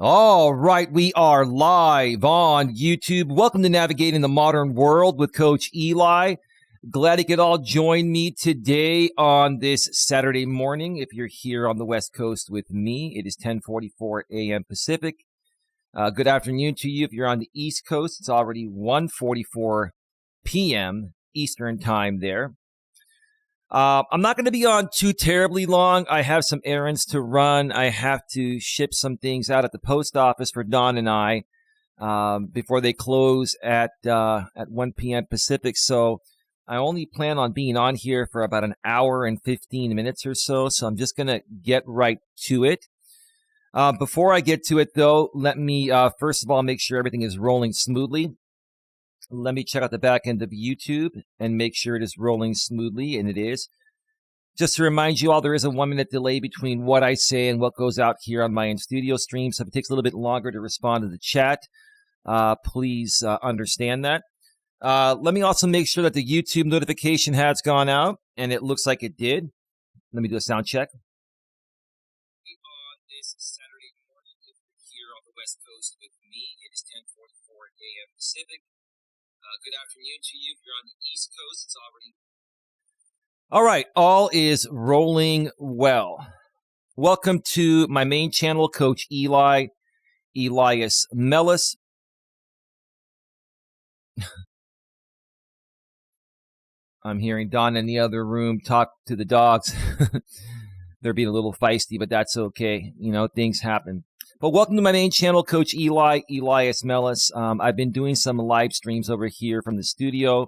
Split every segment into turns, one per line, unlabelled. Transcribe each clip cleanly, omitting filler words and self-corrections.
All right, we are live on YouTube. Welcome to Navigating the Modern World with Coach Eli. Glad you could all join me today on this Saturday morning. If you're here on the West Coast with me, it is 10:44 a.m. Pacific. Good afternoon to you. If you're on the East Coast, it's already 1:44 p.m. Eastern time there. I'm not going to be on too terribly long. I have some errands to run. I have to ship some things out at the post office for Don and I before they close at 1 p.m. Pacific. So I only plan on being on here for about an hour and 15 minutes or so. So I'm just going to get right to it. Before I get to it, though, let me first of all make sure everything is rolling smoothly. Let me check out the back end of YouTube and make sure it is rolling smoothly, and it is. Just to remind you all, there is a 1-minute delay between what I say and what goes out here on my in-studio stream, so if it takes a little bit longer to respond to the chat, please understand that. Let me also make sure that the YouTube notification has gone out, and it looks like it did. Let me do a sound check. On this Saturday morning, if you're here on the West Coast with me, it is 10:44 a.m. Pacific. Good afternoon to you. If you're on the East Coast, it's already... All right, all is rolling well. Welcome to my main channel, Coach Eli, Elias, Melas. I'm hearing Don in the other room talk to the dogs. They're being a little feisty, but that's okay. You know, things happen. But welcome to my main channel, Coach Eli, Elias Melas. I've been doing some live streams over here from the studio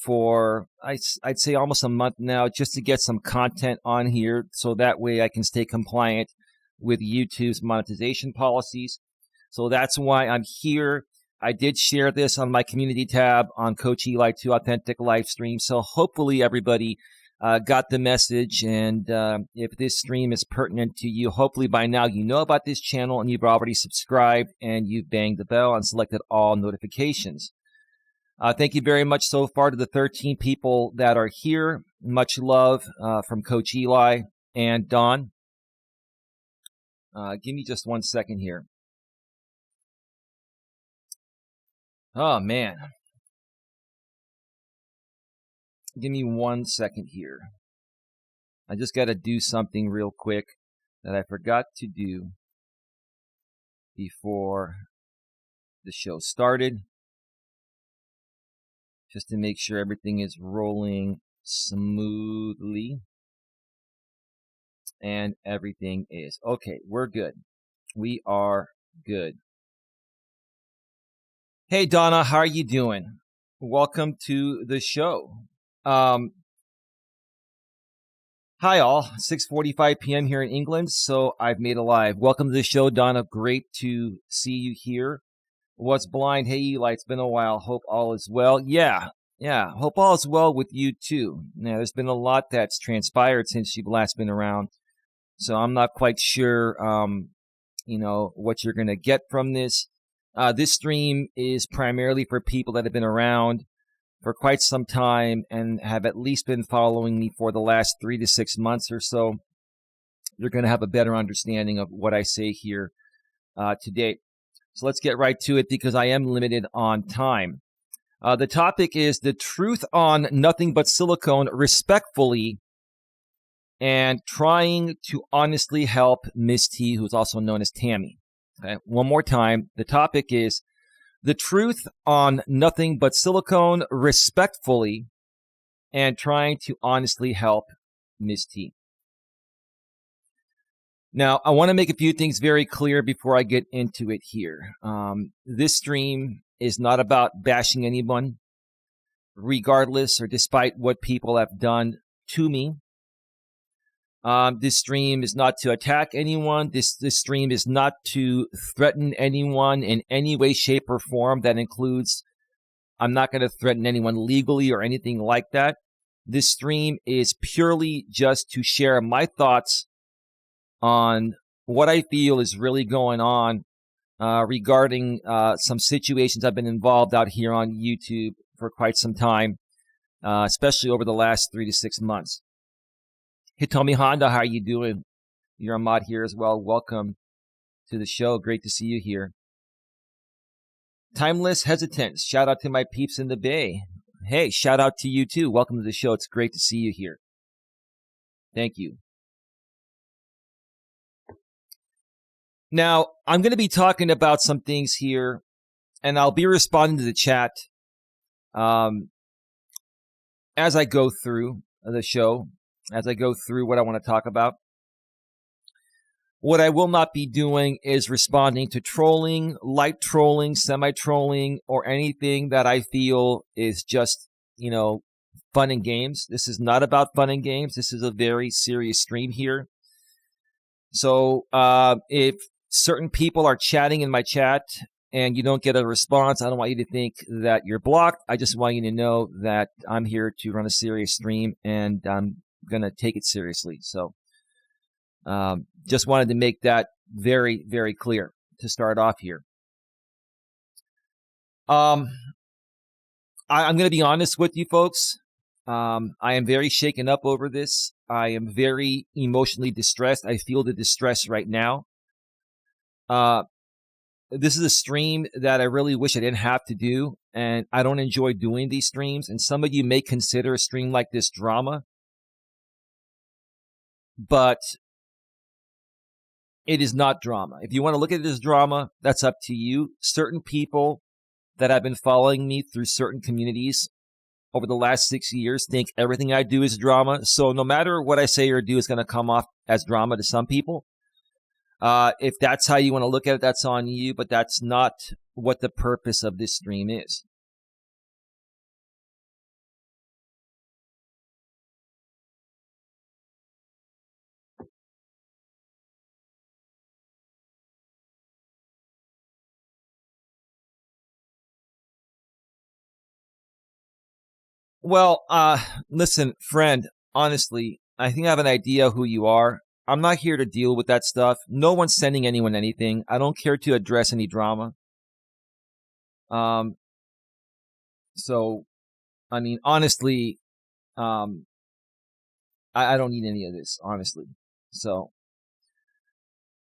for, I'd say, almost a month now, just to get some content on here so that way I can stay compliant with YouTube's monetization policies. So that's why I'm here. I did share this on my community tab on Coach Eli 2 Authentic Live Stream. So hopefully everybody got the message, and if this stream is pertinent to you, hopefully by now you know about this channel and you've already subscribed and you've banged the bell and selected all notifications. Thank you very much so far to the 13 people that are here. Much love from Coach Eli and Don. Give me just 1 second here. Oh, man. Give me 1 second here. I just got to do something real quick that I forgot to do before the show started, just to make sure everything is rolling smoothly. And everything is okay. We're good. We are good. Hey, Donna, how are you doing? Welcome to the show. Hi all, 6:45 p.m. here in England, so I've made it live. Welcome to the show, Donna. Great to see you here. What's blind? Hey, Eli, it's been a while. Hope all is well. Yeah. Hope all is well with you too. Now, there's been a lot that's transpired since you've last been around, so I'm not quite sure, what you're going to get from this. This stream is primarily for people that have been around for quite some time and have at least been following me for the last 3 to 6 months or so. You're going to have a better understanding of what I say here today. So let's get right to it because I am limited on time. The topic is the truth on nothing but silicone respectfully and trying to honestly help Miss T, who's also known as Tammy. Okay? One more time. The topic is the truth on nothing but silicone respectfully and trying to honestly help Miss T. Now, I want to make a few things very clear before I get into it here. This stream is not about bashing anyone, regardless or despite what people have done to me. This stream is not to attack anyone. This stream is not to threaten anyone in any way, shape, or form. That includes, I'm not going to threaten anyone legally or anything like that. This stream is purely just to share my thoughts on what I feel is really going on regarding some situations I've been involved out here on YouTube for quite some time, especially over the last 3 to 6 months. Hitomi Honda, how are you doing? You're a mod here as well. Welcome to the show. Great to see you here. Timeless Hesitance. Shout out to my peeps in the Bay. Hey, shout out to you too. Welcome to the show. It's great to see you here. Thank you. Now, I'm going to be talking about some things here, and I'll be responding to the chat as I go through the show, as I go through what I want to talk about. What I will not be doing is responding to trolling, light trolling, semi-trolling, or anything that I feel is just, fun and games. This is not about fun and games. This is a very serious stream here. So if certain people are chatting in my chat and you don't get a response, I don't want you to think that you're blocked. I just want you to know that I'm here to run a serious stream and I'm going to take it seriously. So just wanted to make that very, very clear to start off here. I'm going to be honest with you folks. I am very shaken up over this. I am very emotionally distressed. I feel the distress right now. This is a stream that I really wish I didn't have to do, and I don't enjoy doing these streams. And some of you may consider a stream like this drama, but it is not drama. If you want to look at it as drama, that's up to you. Certain people that have been following me through certain communities over the last 6 years think everything I do is drama. So no matter what I say or do is going to come off as drama to some people. If that's how you want to look at it, that's on you, but that's not what the purpose of this stream is. Well, listen, friend, honestly, I think I have an idea who you are. I'm not here to deal with that stuff. No one's sending anyone anything. I don't care to address any drama. So, I mean, honestly, I don't need any of this, honestly. So,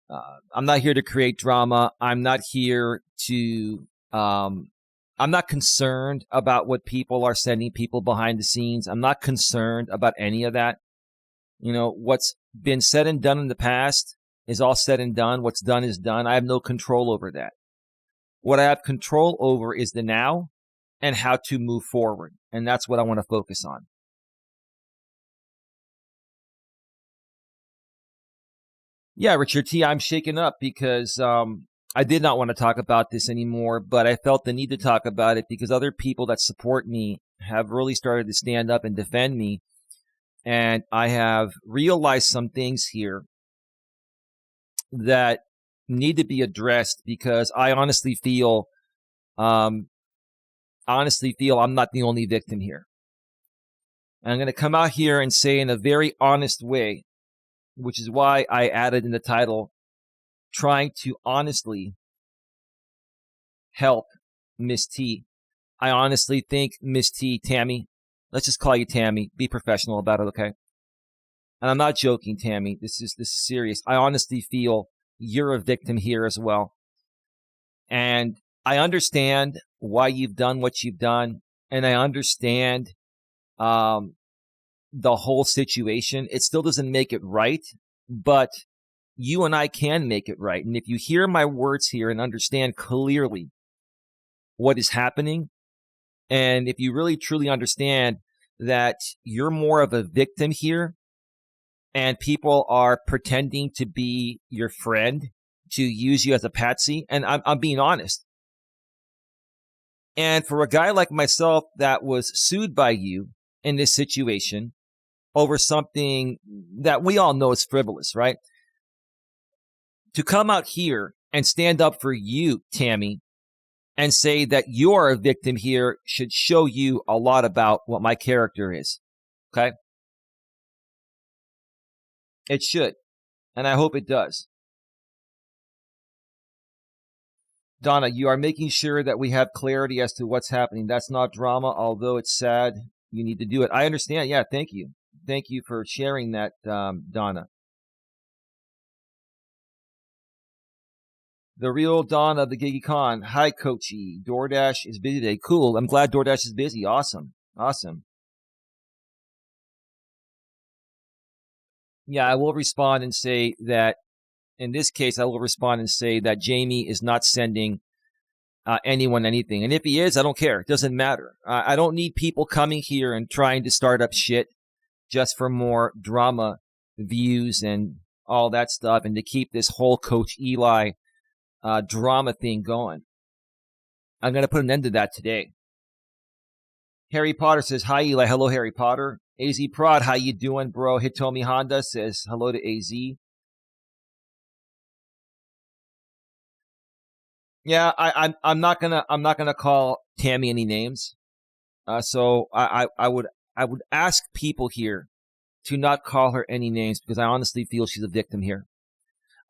I'm not here to create drama. I'm not here to, I'm not concerned about what people are sending people behind the scenes. I'm not concerned about any of that. What's been said and done in the past is all said and done. What's done is done. I have no control over that. What I have control over is the now and how to move forward. And that's what I want to focus on. Yeah, Richard T., I'm shaken up because I did not want to talk about this anymore, but I felt the need to talk about it because other people that support me have really started to stand up and defend me. And I have realized some things here that need to be addressed because I honestly feel I'm not the only victim here. And I'm going to come out here and say in a very honest way, which is why I added in the title, trying to honestly help Miss T. I honestly think Miss T, Tammy, let's just call you Tammy. Be professional about it, okay? And I'm not joking, Tammy. This is serious. I honestly feel you're a victim here as well. And I understand why you've done what you've done. And I understand the whole situation. It still doesn't make it right, but you and I can make it right. And if you hear my words here and understand clearly what is happening, and if you really truly understand that you're more of a victim here and people are pretending to be your friend to use you as a patsy, and I'm being honest. And for a guy like myself that was sued by you in this situation over something that we all know is frivolous, right? To come out here and stand up for you, Tammy, and say that you're a victim here should show you a lot about what my character is. Okay? It should. And I hope it does. Donna, you are making sure that we have clarity as to what's happening. That's not drama, although it's sad. You need to do it. I understand. Yeah, thank you. Thank you for sharing that, Donna. The real dawn of the Gigi Con. Hi, Coachy. DoorDash is busy today. Cool. I'm glad DoorDash is busy. Awesome. Yeah, I will respond and say that, in this case, I will respond and say that Jamie is not sending anyone anything. And if he is, I don't care. It doesn't matter. I don't need people coming here and trying to start up shit just for more drama, views, and all that stuff, and to keep this whole Coach Eli drama thing going. I'm going to put an end to that today. Harry Potter says, hi, Eli. Hello, Harry Potter. AZ Prod, how you doing, bro? Hitomi Honda says, hello to AZ. Yeah, I'm not gonna call Tammy any names. So I would ask people here to not call her any names, because I honestly feel she's a victim here.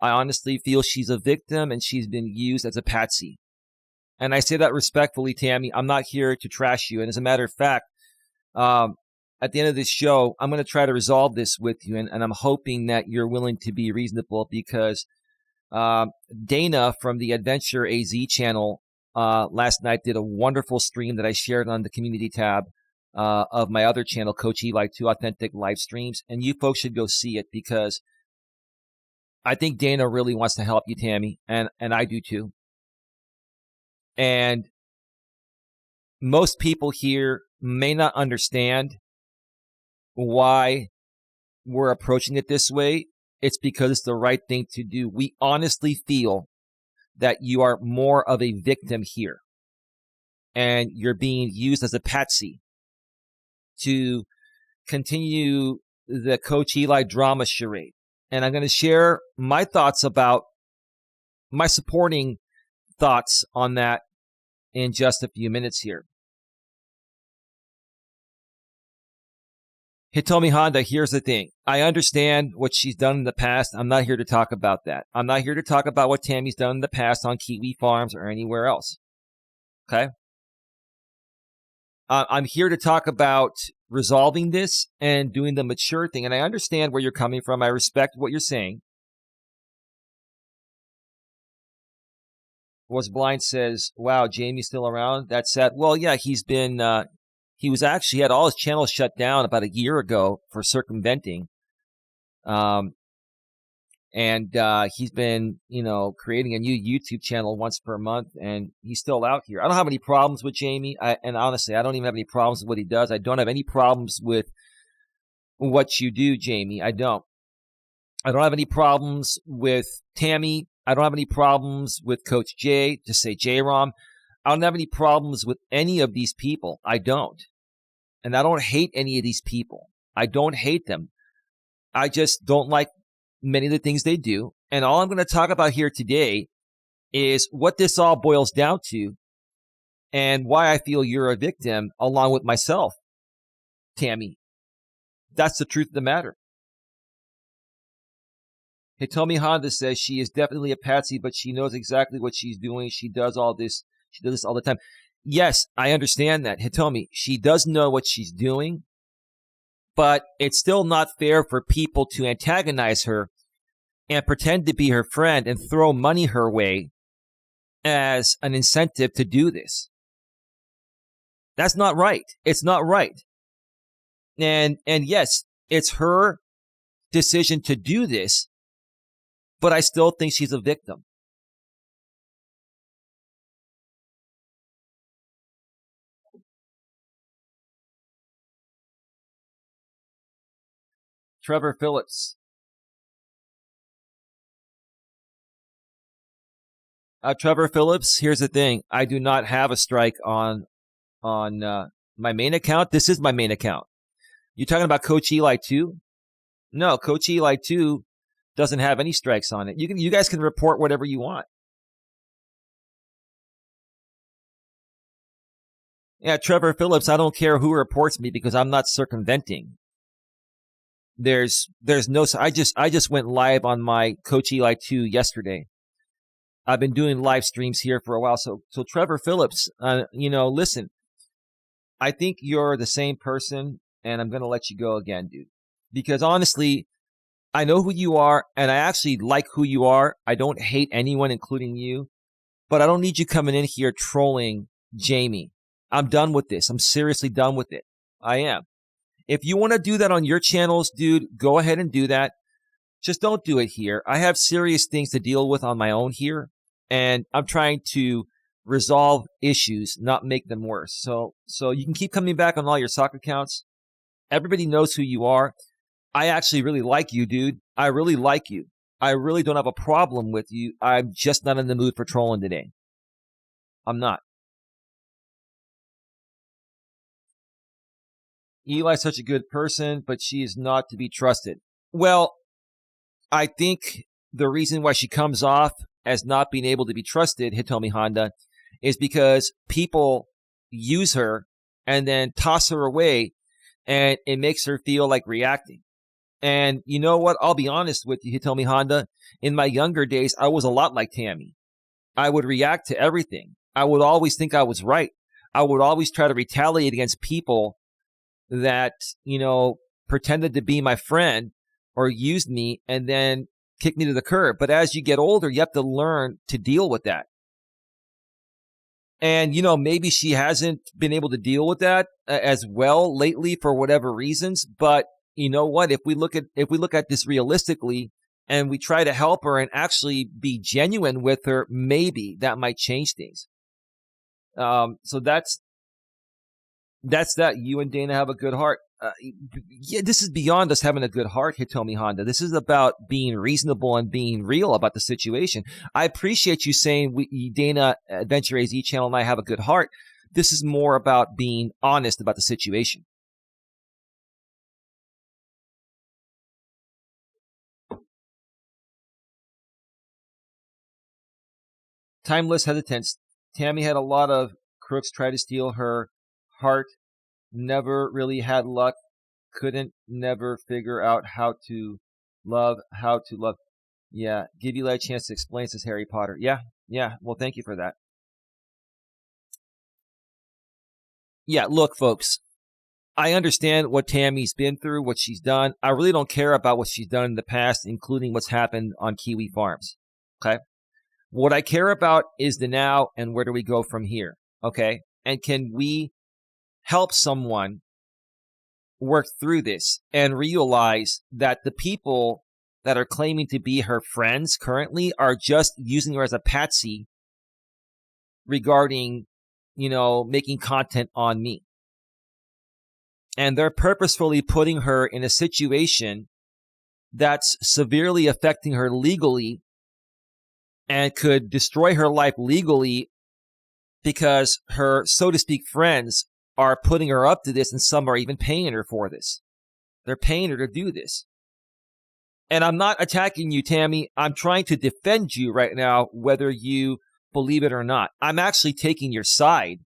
I honestly feel she's a victim and she's been used as a patsy. And I say that respectfully, Tammy. I'm not here to trash you. And as a matter of fact, at the end of this show, I'm going to try to resolve this with you. And I'm hoping that you're willing to be reasonable, because Dana from the Adventure AZ channel last night did a wonderful stream that I shared on the community tab of my other channel, Coach Eli, 2 Authentic Live Streams. And you folks should go see it, because I think Dana really wants to help you, Tammy, and I do too. And most people here may not understand why we're approaching it this way. It's because it's the right thing to do. We honestly feel that you are more of a victim here, and you're being used as a patsy to continue the Coach Eli drama charade. And I'm going to share my thoughts about my supporting thoughts on that in just a few minutes here. Hitomi Honda, here's the thing. I understand what she's done in the past. I'm not here to talk about that. I'm not here to talk about what Tammy's done in the past on Kiwi Farms or anywhere else. Okay? I'm here to talk about resolving this and doing the mature thing. And I understand where you're coming from. I respect what you're saying. Was Blind says, wow, Jamie's still around? That's sad. Well, yeah, he's been, he had all his channels shut down about a year ago for circumventing. And he's been, creating a new YouTube channel once per month, and he's still out here. I don't have any problems with Jamie. And honestly, I don't even have any problems with what he does. I don't have any problems with what you do, Jamie. I don't have any problems with Tammy. I don't have any problems with Coach J, to say J-Rom. I don't have any problems with any of these people. I don't. And I don't hate any of these people. I don't hate them. I just don't like many of the things they do. And all I'm going to talk about here today is what this all boils down to, and why I feel you're a victim along with myself, Tammy. That's the truth of the matter. Hitomi Honda says she is definitely a patsy, but she knows exactly what she's doing. She does all this. She does this all the time. Yes, I understand that, Hitomi. She does know what she's doing, but it's still not fair for people to antagonize her and pretend to be her friend and throw money her way as an incentive to do this. That's not right. It's not right. And yes, it's her decision to do this, but I still think she's a victim. Trevor Phillips. Trevor Phillips, here's the thing. I do not have a strike on my main account. This is my main account. You talking about Coach Eli 2? No, Coach Eli 2 doesn't have any strikes on it. You guys can report whatever you want. Yeah, Trevor Phillips, I don't care who reports me, because I'm not circumventing. There's no, I just went live on my Coach Eli 2 yesterday. I've been doing live streams here for a while. So Trevor Phillips, listen, I think you're the same person, and I'm going to let you go again, dude. Because honestly, I know who you are, and I actually like who you are. I don't hate anyone, including you, but I don't need you coming in here trolling Jamie. I'm done with this. I'm seriously done with it. I am. If you want to do that on your channels, dude, go ahead and do that. Just don't do it here. I have serious things to deal with on my own here, and I'm trying to resolve issues, not make them worse. So you can keep coming back on all your soccer accounts. Everybody knows who you are. I actually really like you, dude. I really like you. I really don't have a problem with you. I'm just not in the mood for trolling today. I'm not. Eli's such a good person, but she is not to be trusted. Well, I think the reason why she comes off as not being able to be trusted, Hitomi Honda, is because people use her and then toss her away, and it makes her feel like reacting. And you know what? I'll be honest with you, Hitomi Honda. In my younger days, I was a lot like Tammy. I would react to everything. I would always think I was right. I would always try to retaliate against people that, pretended to be my friend or used me and then kicked me to the curb. But as you get older, you have to learn to deal with that. And, maybe she hasn't been able to deal with that as well lately for whatever reasons. But you know what? If we look at this realistically and we try to help her and actually be genuine with her, maybe that might change things. So that's that. You and Dana have a good heart. Yeah, this is beyond us having a good heart, Hitomi Honda. This is about being reasonable and being real about the situation. I appreciate you saying Dana, Adventure AZ channel, and I have a good heart. This is more about being honest about the situation. Timeless hesitance. Tammy had a lot of crooks try to steal her heart. Never really had luck. Couldn't never figure out how to love. Yeah, give you a chance to explain, says Harry Potter. Yeah. Well, thank you for that. Yeah, look, folks, I understand what Tammy's been through, what she's done. I really don't care about what she's done in the past, including what's happened on Kiwi Farms. Okay? What I care about is the now and where do we go from here. Okay? And can we help someone work through this and realize that the people that are claiming to be her friends currently are just using her as a patsy regarding, making content on me. And they're purposefully putting her in a situation that's severely affecting her legally and could destroy her life legally because her, so to speak, friends are putting her up to this, and some are even paying her for this. They're paying her to do this. And I'm not attacking you, Tammy. I'm trying to defend you right now, whether you believe it or not. I'm actually taking your side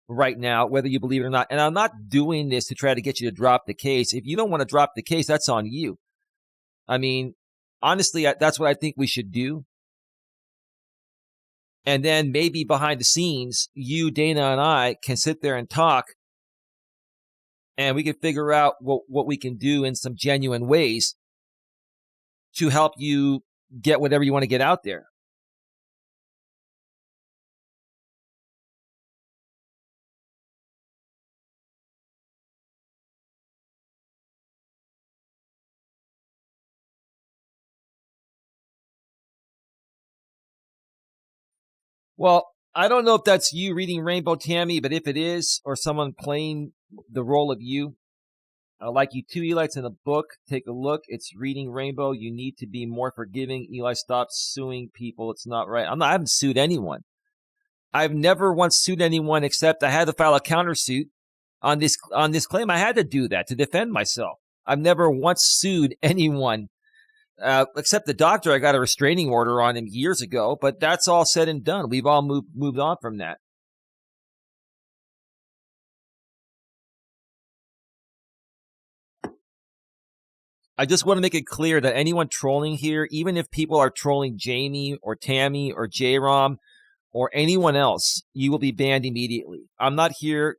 right now, whether you believe it or not. And I'm not doing this to try to get you to drop the case. If you don't want to drop the case, that's on you. I mean, honestly, that's what I think we should do. And then maybe behind the scenes, you, Dana, and I can sit there and talk, and we can figure out what we can do in some genuine ways to help you get whatever you want to get out there. Well, I don't know if that's you reading Rainbow, Tammy, but if it is, or someone playing the role of you, like you too, Eli, it's in a book. Take a look. It's Reading Rainbow. You need to be more forgiving. Eli, stop suing people. It's not right. I haven't sued anyone. I've never once sued anyone except I had to file a countersuit on this claim. I had to do that to defend myself. I've never once sued anyone. Except the doctor, I got a restraining order on him years ago, but that's all said and done. We've all moved on from that. I just want to make it clear that anyone trolling here, even if people are trolling Jamie or Tammy or J-Rom or anyone else, you will be banned immediately. I'm not here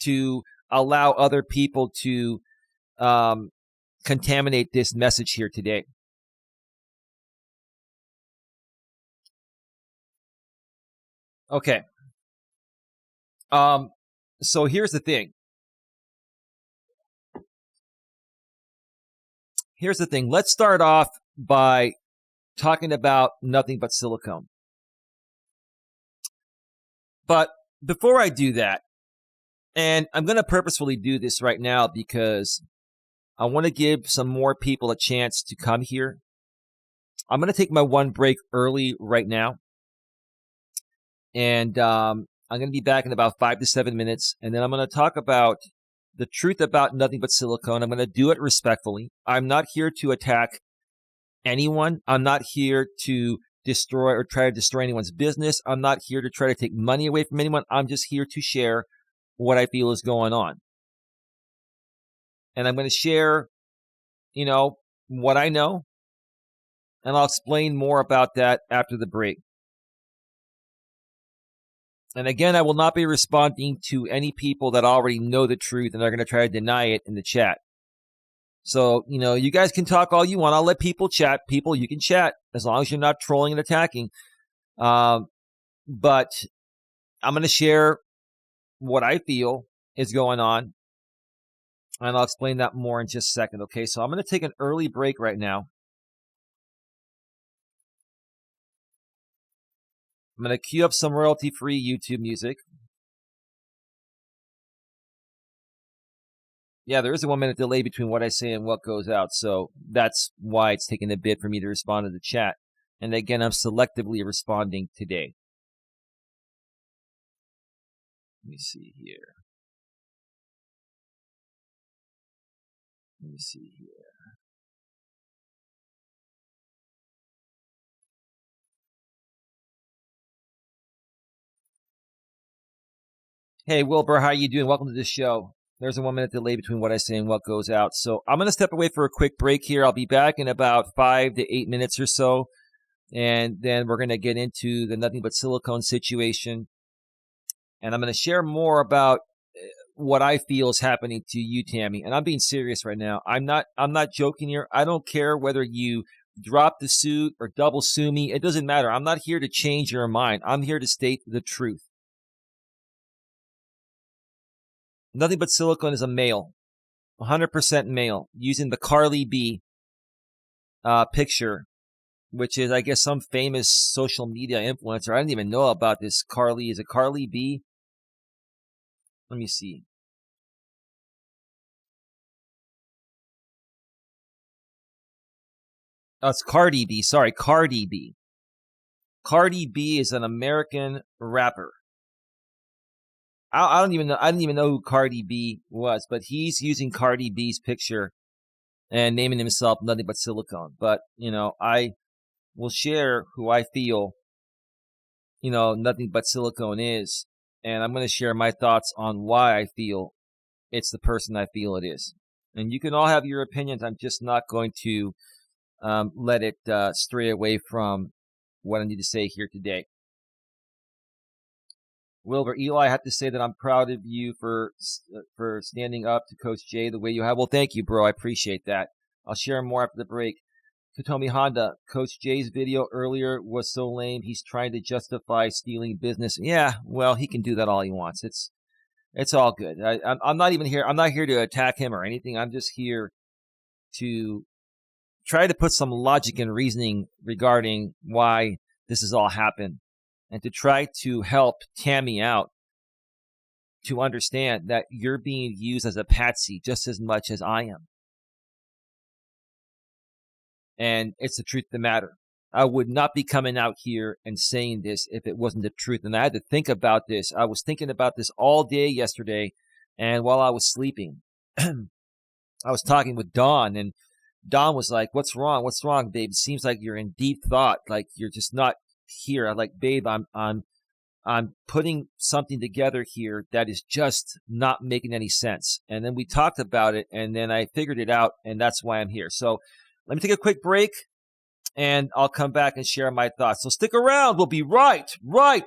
to allow other people to contaminate this message here today. Okay. So here's the thing. Let's start off by talking about nothing but silicone. But before I do that, and I'm going to purposefully do this right now because I want to give some more people a chance to come here. I'm going to take my one break early right now. And I'm going to be back in about 5 to 7 minutes. And then I'm going to talk about the truth about nothing but silicone. I'm going to do it respectfully. I'm not here to attack anyone. I'm not here to destroy or try to destroy anyone's business. I'm not here to try to take money away from anyone. I'm just here to share what I feel is going on. And I'm going to share, what I know. And I'll explain more about that after the break. And again, I will not be responding to any people that already know the truth and are going to try to deny it in the chat. So, you guys can talk all you want. I'll let people chat. People, you can chat as long as you're not trolling and attacking. But I'm going to share what I feel is going on. And I'll explain that more in just a second. Okay, so I'm going to take an early break right now. I'm going to queue up some royalty-free YouTube music. Yeah, there is a 1 minute delay between what I say and what goes out, so that's why it's taking a bit for me to respond to the chat. And again, I'm selectively responding today. Let me see here. Hey, Wilbur, how you doing? Welcome to the show. There's a 1 minute delay between what I say and what goes out. So I'm going to step away for a quick break here. I'll be back in about 5 to 8 minutes or so. And then we're going to get into the nothing but silicone situation. And I'm going to share more about what I feel is happening to you, Tammy. And I'm being serious right now. I'm not joking here. I don't care whether you drop the suit or double sue me. It doesn't matter. I'm not here to change your mind. I'm here to state the truth. Nothing but silicone is a male, 100% male, using the Carly B picture, which is, I guess, some famous social media influencer. I didn't even know about this Carly. Is it Carly B? Let me see. Oh, it's Cardi B. Sorry, Cardi B. Cardi B is an American rapper. I didn't even know who Cardi B was, but he's using Cardi B's picture and naming himself nothing but silicone. But, I will share who I feel, nothing but silicone is. And I'm going to share my thoughts on why I feel it's the person I feel it is. And you can all have your opinions. I'm just not going to let it stray away from what I need to say here today. Wilbur, Eli, I have to say that I'm proud of you for standing up to Coach Jay the way you have. Well, thank you, bro. I appreciate that. I'll share more after the break. Katomi Honda, Coach Jay's video earlier was so lame. He's trying to justify stealing business. Yeah, well, he can do that all he wants. It's all good. I'm not even here. I'm not here to attack him or anything. I'm just here to try to put some logic and reasoning regarding why this has all happened, and to try to help Tammy out to understand that you're being used as a patsy just as much as I am. And it's the truth of the matter. I would not be coming out here and saying this if it wasn't the truth. And I had to think about this. I was thinking about this all day yesterday. And while I was sleeping, I was talking with Dawn, and Dawn was like, "What's wrong? What's wrong, babe? It seems like you're in deep thought. Like you're just not here." I'm like, "Babe, I'm putting something together here that is just not making any sense." And then we talked about it, and then I figured it out, and that's why I'm here. So let me take a quick break, and I'll come back and share my thoughts. So stick around. We'll be right back.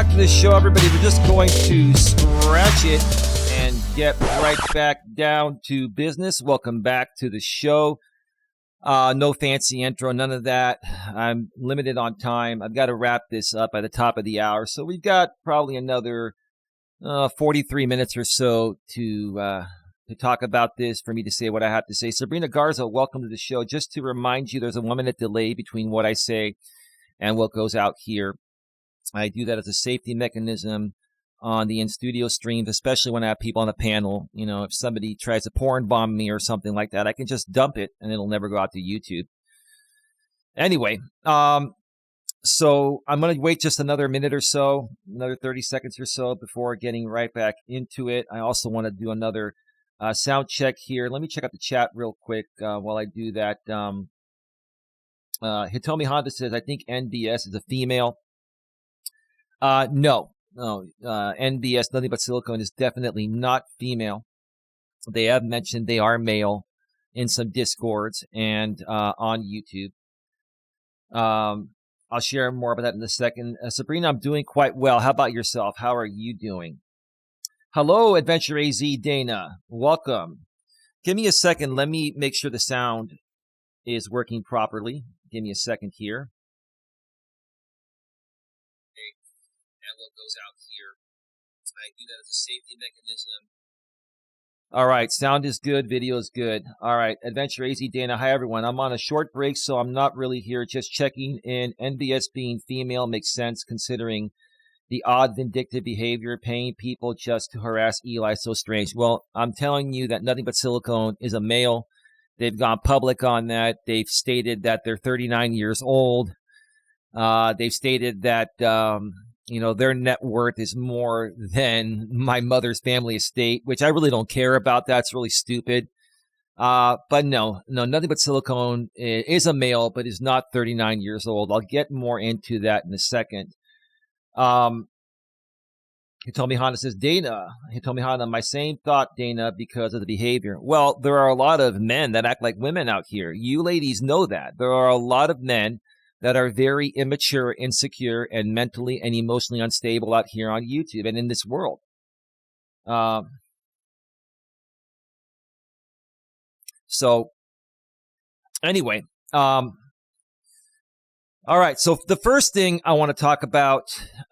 back to the show, everybody. We're just going to scratch it and get right back down to business. Welcome back to the show. No fancy intro, none of that. I'm limited on time. I've got to wrap this up by the top of the hour. So we've got probably another 43 minutes or so to talk about this, for me to say what I have to say. Sabrina Garza, welcome to the show. Just to remind you, there's a 1 minute delay between what I say and what goes out here. I do that as a safety mechanism on the in-studio streams, especially when I have people on the panel. You know, if somebody tries to porn bomb me or something like that, I can just dump it and it'll never go out to YouTube. Anyway, so I'm going to wait just another minute or so, another 30 seconds or so before getting right back into it. I also want to do another sound check here. Let me check out the chat real quick while I do that. Hitomi Honda says, I think NBS is a female. No, NBS, Nothing But Silicone, is definitely not female. They have mentioned they are male in some Discords and on YouTube. I'll share more about that in a second. Sabrina, I'm doing quite well. How about yourself? How are you doing? Hello, Adventure AZ Dana. Welcome. Give me a second. Let me make sure the sound is working properly. Give me a second here. And what goes out here. I do that as a safety mechanism. All right, sound is good, video is good. All right, Adventure AZ Dana, hi everyone. I'm on a short break, so I'm not really here, just checking in. NBS being female makes sense considering the odd vindictive behavior, paying people just to harass Eli, so strange. Well, I'm telling you that Nothing But Silicone is a male. They've gone public on that. They've stated that they're 39 years old. They've stated that their net worth is more than my mother's family estate, which I really don't care about. That's really stupid. But no, Nothing But Silicone is a male, but is not 39 years old. I'll get more into that in a second. Hitomi Honda says, Dana, Hitomi Honda, my same thought, Dana, because of the behavior. Well, there are a lot of men that act like women out here. You ladies know that. There are a lot of men that are very immature, insecure, and mentally and emotionally unstable out here on YouTube and in this world. So anyway, all right. So the first thing I want to talk about,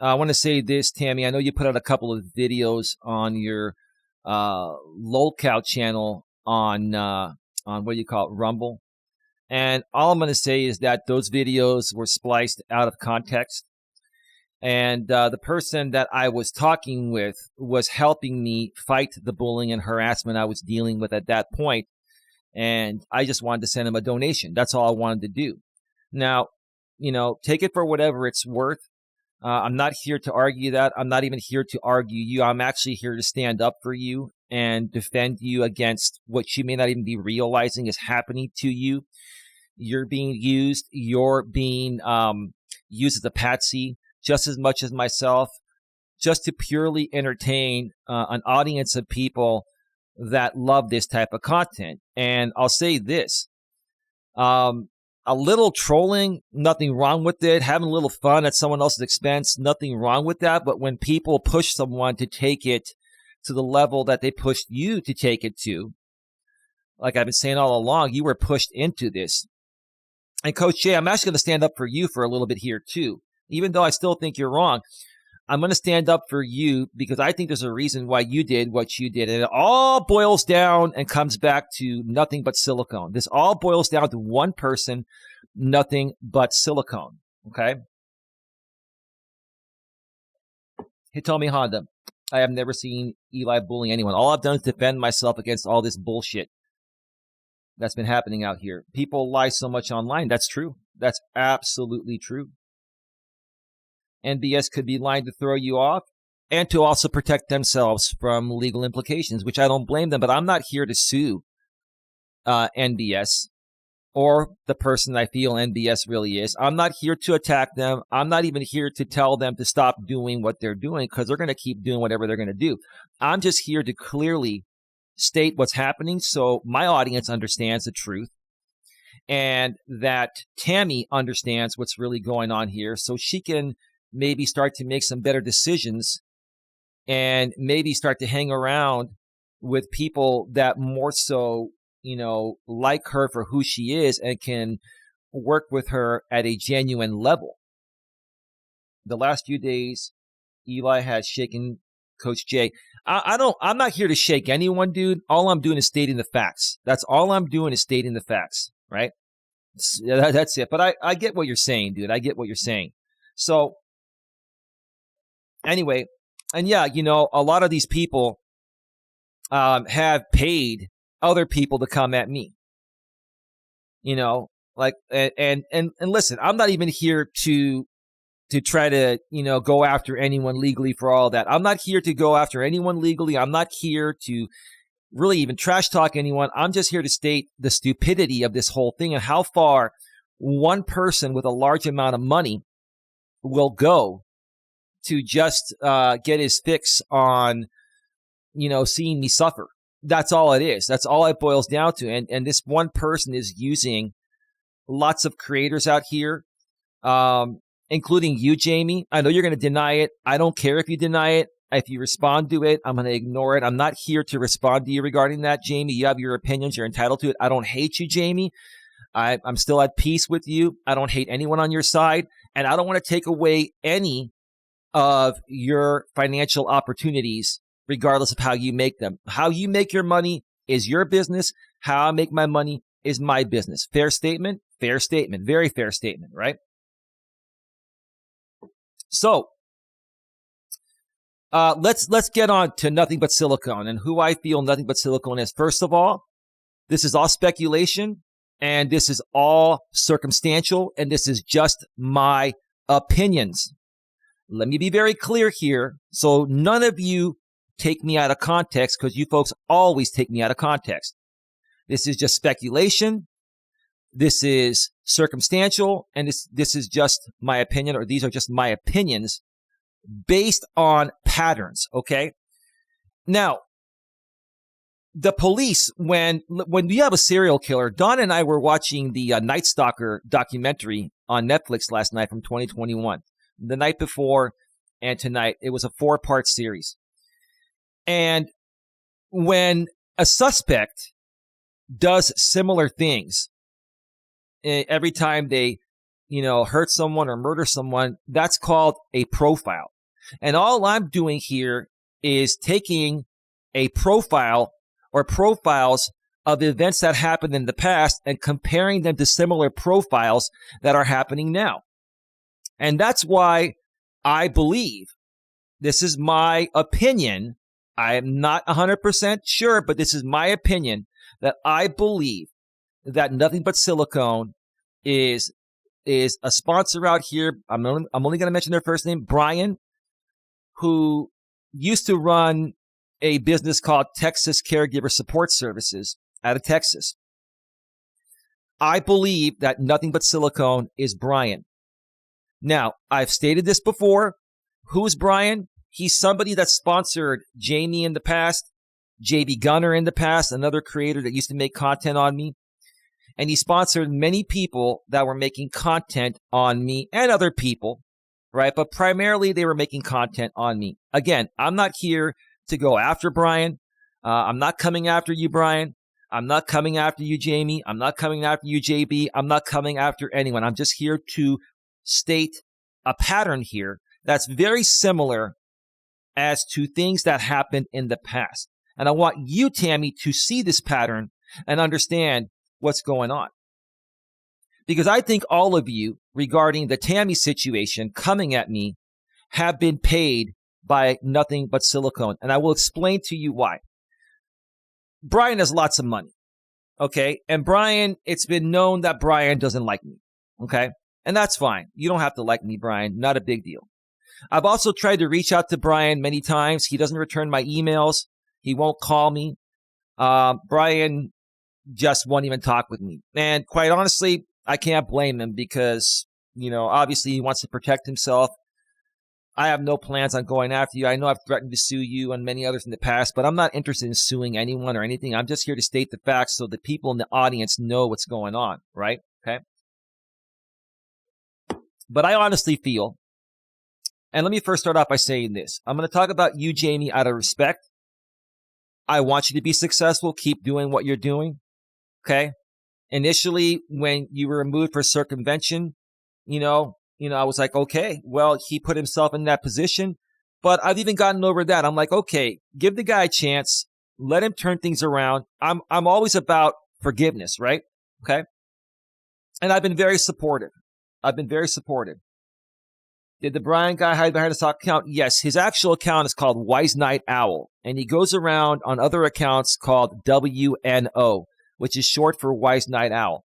I want to say this, Tammy. I know you put out a couple of videos on your lolcow channel on what do you call it, Rumble. And all I'm going to say is that those videos were spliced out of context. And the person that I was talking with was helping me fight the bullying and harassment I was dealing with at that point. And I just wanted to send him a donation. That's all I wanted to do. Now, take it for whatever it's worth. I'm not here to argue that. I'm not even here to argue you. I'm actually here to stand up for you and defend you against what you may not even be realizing is happening to you. You're being used. You're being used as a patsy just as much as myself, just to purely entertain an audience of people that love this type of content. And I'll say this, a little trolling, nothing wrong with it. Having a little fun at someone else's expense, nothing wrong with that. But when people push someone to take it to the level that they pushed you to take it to, like I've been saying all along, you were pushed into this. And Coach Jay, I'm actually going to stand up for you for a little bit here too. Even though I still think you're wrong, I'm going to stand up for you because I think there's a reason why you did what you did. And it all boils down and comes back to Nothing But Silicone. This all boils down to one person, Nothing But Silicone. Okay? Hitomi Honda, I have never seen Eli bullying anyone. All I've done is defend myself against all this bullshit that's been happening out here. People lie so much online. That's true. That's absolutely true. NBS could be lying to throw you off and to also protect themselves from legal implications, which I don't blame them, but I'm not here to sue NBS or the person I feel NBS really is. I'm not here to attack them. I'm not even here to tell them to stop doing what they're doing because they're going to keep doing whatever they're going to do. I'm just here to clearly state what's happening so my audience understands the truth and that Tammy understands what's really going on here so she can maybe start to make some better decisions and maybe start to hang around with people that more so, like her for who she is and can work with her at a genuine level. The last few days, Eli has shaken Coach J. I'm not here to shake anyone, dude. All I'm doing is stating the facts. That's all I'm doing is stating the facts, right? That's it. But I get what you're saying, dude. I get what you're saying. So anyway, and yeah, a lot of these people have paid other people to come at me. Like, and listen, I'm not even here to try to, go after anyone legally for all that. I'm not here to go after anyone legally. I'm not here to really even trash talk anyone. I'm just here to state the stupidity of this whole thing and how far one person with a large amount of money will go to just get his fix on, seeing me suffer. That's all it is. That's all it boils down to. And this one person is using lots of creators out here, including you, Jamie. I know you're going to deny it. I don't care if you deny it. If you respond to it, I'm going to ignore it. I'm not here to respond to you regarding that, Jamie. You have your opinions. You're entitled to it. I don't hate you, Jamie. I'm still at peace with you. I don't hate anyone on your side. And I don't want to take away any of your financial opportunities, regardless of how you make them. How you make your money is your business. How I make my money is my business. Fair statement? Fair statement. Very fair statement, right? So, let's get on to Nothing But Silicone and who I feel Nothing But Silicone is. First of all, this is all speculation and this is all circumstantial and this is just my opinions. Let me be very clear here so none of you take me out of context, because you folks always take me out of context. This is just speculation. This is circumstantial, and this is just my opinion, or these are just my opinions based on patterns, okay? Now, the police, when you have a serial killer, Don and I were watching the Night Stalker documentary on Netflix last night from 2021. The night before and tonight, it was a 4-part series. And when a suspect does similar things, every time they, hurt someone or murder someone, that's called a profile. And all I'm doing here is taking a profile or profiles of events that happened in the past and comparing them to similar profiles that are happening now. And that's why I believe, this is my opinion, I am not 100% sure, but this is my opinion, that I believe that Nothing But Silicone is a sponsor out here. I'm only going to mention their first name, Brian, who used to run a business called Texas Caregiver Support Services out of Texas. I believe that Nothing But Silicone is Brian. Now, I've stated this before. Who's Brian? He's somebody that sponsored Jamie in the past, JB Gunner in the past, another creator that used to make content on me. And he sponsored many people that were making content on me and other people, right? But primarily they were making content on me. Again, I'm not here to go after Brian. I'm not coming after you, Brian. I'm not coming after you, Jamie. I'm not coming after you, JB. I'm not coming after anyone. I'm just here to state a pattern here that's very similar as to things that happened in the past. And I want you, Tammy, to see this pattern and understand what's going on. Because I think all of you, regarding the Tammy situation coming at me, have been paid by Nothing But Silicone. And I will explain to you why. Brian has lots of money, okay? And Brian, it's been known that Brian doesn't like me, okay? And that's fine. You don't have to like me, Brian. Not a big deal. I've also tried to reach out to Brian many times. He doesn't return my emails. He won't call me. Brian just won't even talk with me. And quite honestly, I can't blame him because, obviously he wants to protect himself. I have no plans on going after you. I know I've threatened to sue you and many others in the past, but I'm not interested in suing anyone or anything. I'm just here to state the facts so the people in the audience know what's going on, right? Okay. But I honestly feel And let me first start off by saying this. I'm going to talk about you, Jamie, out of respect. I want you to be successful. Keep doing what you're doing. Okay. Initially, when you were removed for circumvention, I was like, okay, well, he put himself in that position. But I've even gotten over that. I'm like, okay, give the guy a chance. Let him turn things around. I'm always about forgiveness, right? Okay. And I've been very supportive. Did the Brian guy hide behind his account? Yes. His actual account is called Wise Night Owl. And he goes around on other accounts called WNO, which is short for Wise Night Owl.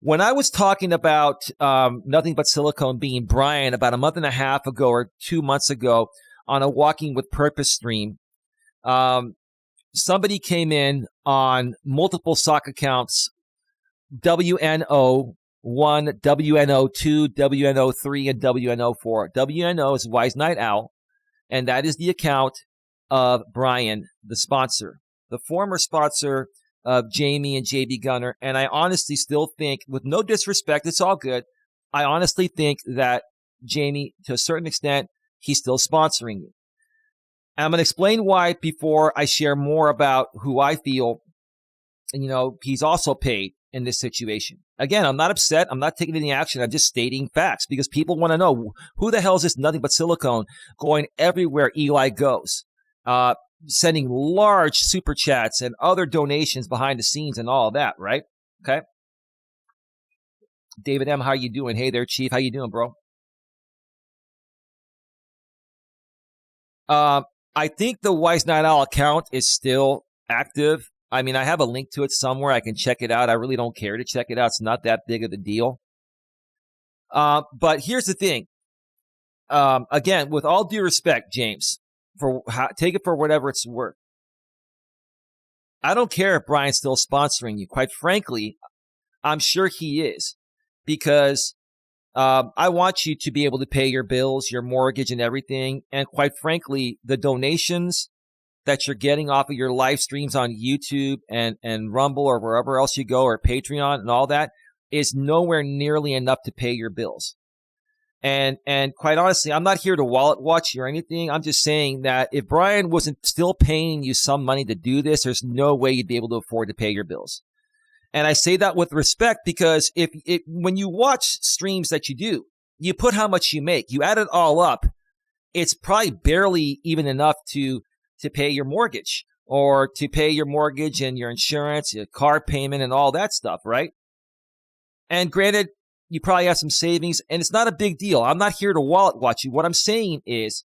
When I was talking about Nothing But Silicone being Brian about a month and a half ago or 2 months ago on a Walking with Purpose stream, somebody came in on multiple sock accounts, WNO1, WNO2, WNO3, and WNO4. WNO is Wise Night Owl, and that is the account of Brian, the sponsor, the former sponsor of Jamie and JB Gunner. And I honestly still think, with no disrespect, it's all good, I honestly think that Jamie, to a certain extent, he's still sponsoring you. And I'm going to explain why before I share more about who I feel, he's also paid in this situation. Again, I'm not upset. I'm not taking any action. I'm just stating facts because people want to know who the hell is this Nothing But Silicone going everywhere Eli goes, sending large super chats and other donations behind the scenes and all of that, right? Okay. David M., how you doing? Hey there, Chief. How you doing, bro? I think the Wise Night Owl account is still active. I mean, I have a link to it somewhere. I can check it out. I really don't care to check it out. It's not that big of a deal. But here's the thing. Again, with all due respect, James, take it for whatever it's worth. I don't care if Brian's still sponsoring you. Quite frankly, I'm sure he is, because I want you to be able to pay your bills, your mortgage, and everything. And quite frankly, the donations that you're getting off of your live streams on YouTube and Rumble or wherever else you go, or Patreon and all that, is nowhere nearly enough to pay your bills. And quite honestly, I'm not here to wallet watch you or anything. I'm just saying that if Brian wasn't still paying you some money to do this, there's no way you'd be able to afford to pay your bills. And I say that with respect because when you watch streams that you do, you put how much you make, you add it all up, it's probably barely even enough to pay your mortgage or to pay your mortgage and your insurance, your car payment and all that stuff, right? And granted, you probably have some savings and it's not a big deal. I'm not here to wallet watch you. What I'm saying is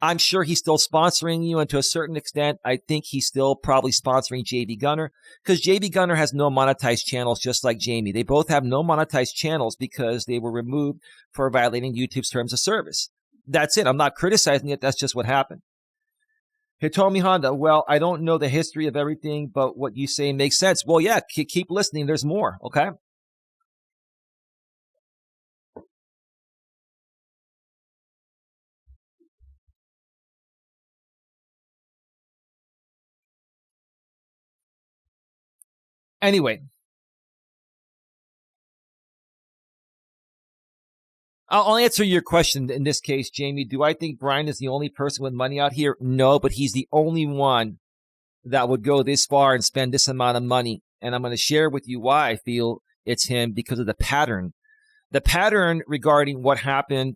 I'm sure he's still sponsoring you, and to a certain extent, I think he's still probably sponsoring JB Gunner because JB Gunner has no monetized channels just like Jamie. They both have no monetized channels because they were removed for violating YouTube's terms of service. That's it. I'm not criticizing it. That's just what happened. Hitomi Honda, well, I don't know the history of everything, but what you say makes sense. Well, yeah, keep listening. There's more, okay? Anyway, I'll answer your question in this case, Jamie. Do I think Brian is the only person with money out here? No, but he's the only one that would go this far and spend this amount of money. And I'm going to share with you why I feel it's him, because of the pattern. The pattern regarding what happened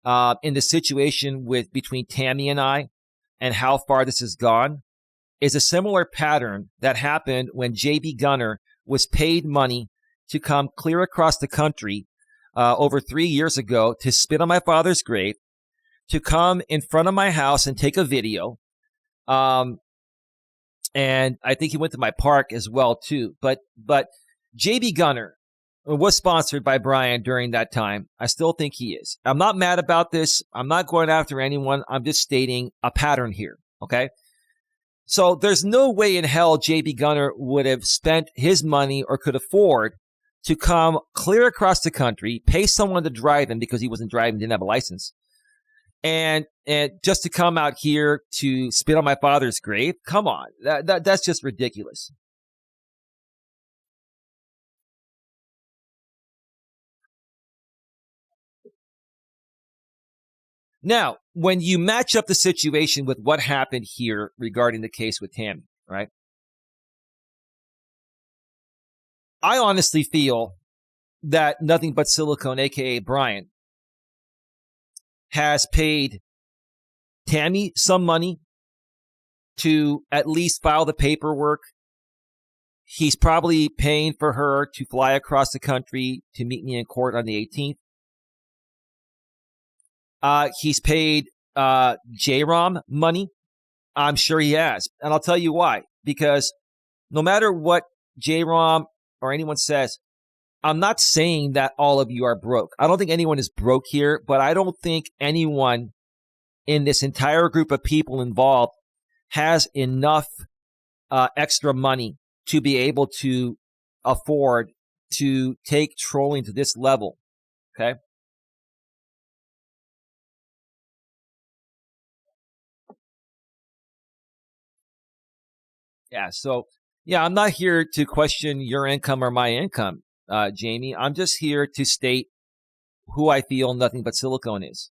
in the situation between Tammy and I and how far this has gone is a similar pattern that happened when JB Gunner was paid money to come clear across the country over 3 years ago to spit on my father's grave, to come in front of my house and take a video. And I think he went to my park as well, too. But JB Gunner was sponsored by Brian during that time. I still think he is. I'm not mad about this. I'm not going after anyone. I'm just stating a pattern here, okay? So there's no way in hell JB Gunner would have spent his money or could afford to come clear across the country, pay someone to drive him because he wasn't driving, didn't have a license, and just to come out here to spit on my father's grave. Come on, that's just ridiculous. Now, when you match up the situation with what happened here regarding the case with Tammy, right? I honestly feel that Nothing But Silicone, aka Brian, has paid Tammy some money to at least file the paperwork. He's probably paying for her to fly across the country to meet me in court on the 18th. He's paid J-Rom money. I'm sure he has. And I'll tell you why. Because no matter what J-Rom or anyone says, I'm not saying that all of you are broke. I don't think anyone is broke here, but I don't think anyone in this entire group of people involved has enough extra money to be able to afford to take trolling to this level. Okay? Yeah, so, I'm not here to question your income or my income, Jamie. I'm just here to state who I feel Nothing But Silicone is.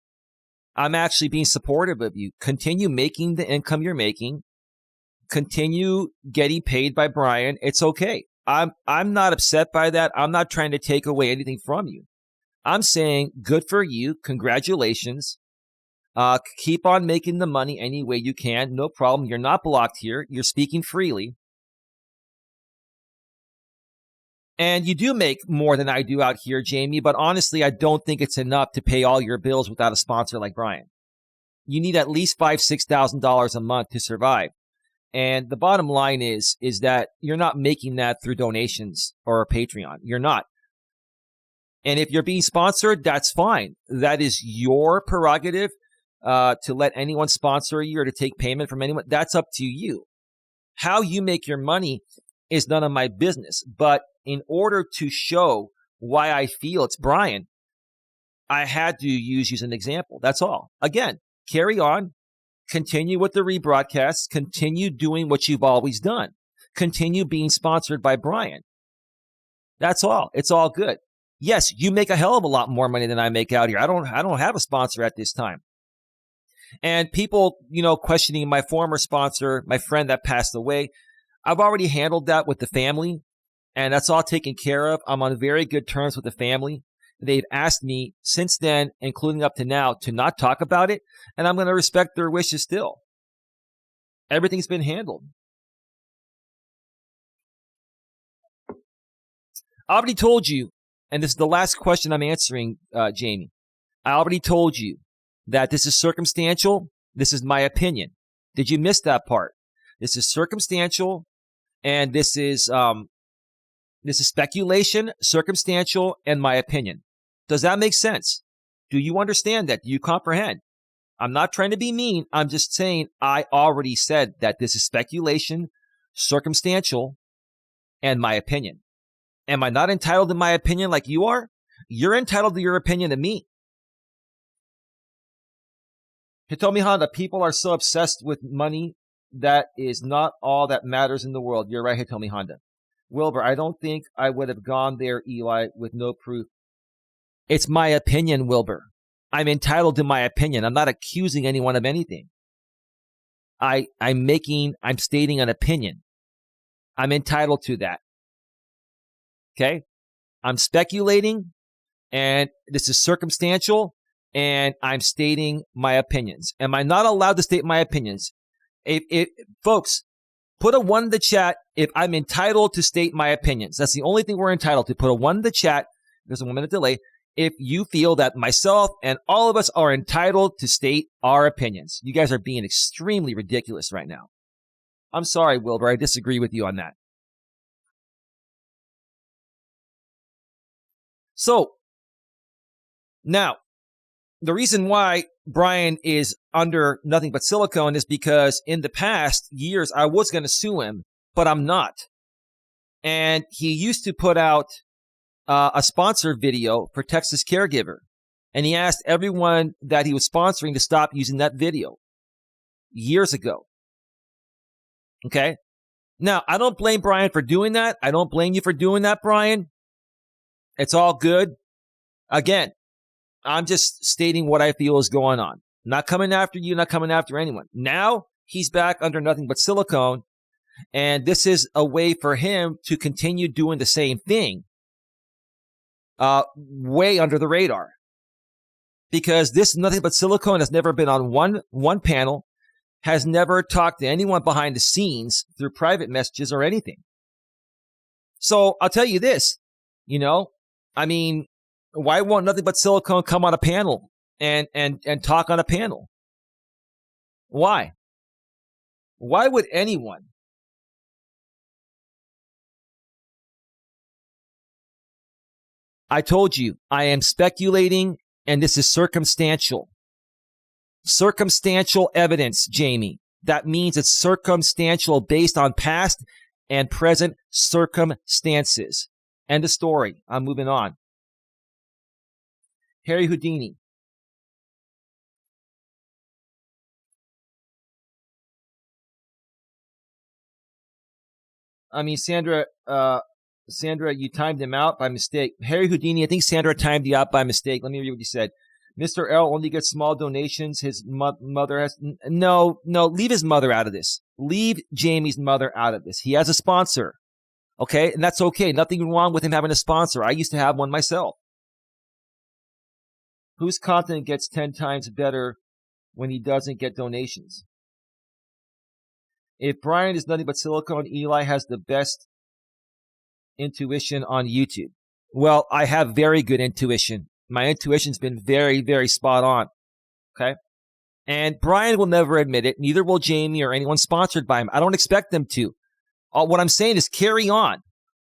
I'm actually being supportive of you. Continue making the income you're making. Continue getting paid by Brian. It's okay. I'm not upset by that. I'm not trying to take away anything from you. I'm saying good for you. Congratulations. Keep on making the money any way you can. No problem. You're not blocked here. You're speaking freely. And you do make more than I do out here, Jamie, but honestly, I don't think it's enough to pay all your bills without a sponsor like Brian. You need at least $5,000, $6,000 a month to survive. And the bottom line is that you're not making that through donations or Patreon. You're not. And if you're being sponsored, that's fine. That is your prerogative to let anyone sponsor you or to take payment from anyone. That's up to you. How you make your money is none of my business. But in order to show why I feel it's Brian, I had to use you as an example. That's all. Again, carry on. Continue with the rebroadcasts. Continue doing what you've always done. Continue being sponsored by Brian. That's all. It's all good. Yes, you make a hell of a lot more money than I make out here. I don't have a sponsor at this time. And people, questioning my former sponsor, my friend that passed away, I've already handled that with the family, and that's all taken care of. I'm on very good terms with the family. They've asked me since then, including up to now, to not talk about it, and I'm going to respect their wishes still. Everything's been handled. I already told you, and this is the last question I'm answering, Jamie. I already told you that this is circumstantial. This is my opinion. Did you miss that part? This is circumstantial, and this is speculation, circumstantial, and my opinion. Does that make sense? Do you understand that? Do you comprehend? I'm not trying to be mean. I'm just saying I already said that this is speculation, circumstantial, and my opinion. Am I not entitled to my opinion like you are? You're entitled to your opinion to me. Hitomi Honda, people are so obsessed with money. That is not all that matters in the world. You're right, Hitomi Honda. Wilbur, I don't think I would have gone there, Eli, with no proof. It's my opinion, Wilbur. I'm entitled to my opinion. I'm not accusing anyone of anything. I'm stating an opinion. I'm entitled to that. Okay? I'm speculating, and this is circumstantial, and I'm stating my opinions. Am I not allowed to state my opinions? Folks, put a 1 in the chat if I'm entitled to state my opinions. That's the only thing we're entitled to. Put a 1 in the chat. There's a 1 minute delay. If you feel that myself and all of us are entitled to state our opinions. You guys are being extremely ridiculous right now. I'm sorry, Wilbur. I disagree with you on that. So, now, the reason why Brian is under Nothing But Silicone is because in the past years, I was going to sue him, but I'm not. And he used to put out a sponsored video for Texas Caregiver. And he asked everyone that he was sponsoring to stop using that video years ago. Okay? Now, I don't blame Brian for doing that. I don't blame you for doing that, Brian. It's all good. Again, I'm just stating what I feel is going on. Not coming after you, not coming after anyone. Now he's back under nothing but silicone. And this is a way for him to continue doing the same thing way under the radar. Because this nothing but silicone has never been on one panel, has never talked to anyone behind the scenes through private messages or anything. So I'll tell you this, I mean, why won't nothing but silicone come on a panel and talk on a panel? Why? Why would anyone? I told you, I am speculating, and this is circumstantial. Circumstantial evidence, Jamie. That means it's circumstantial based on past and present circumstances. End of story. I'm moving on. Harry Houdini. I mean, Sandra, you timed him out by mistake. Harry Houdini, I think Sandra timed you out by mistake. Let me read what you said. Mr. L only gets small donations. His mother has... No, leave his mother out of this. Leave Jamie's mother out of this. He has a sponsor. Okay? And that's okay. Nothing wrong with him having a sponsor. I used to have one myself. Whose content gets 10 times better when he doesn't get donations? If Brian is nothing but silicone, Eli has the best intuition on YouTube. Well, I have very good intuition. My intuition's been very, very spot on. Okay? And Brian will never admit it. Neither will Jamie or anyone sponsored by him. I don't expect them to. What I'm saying is carry on.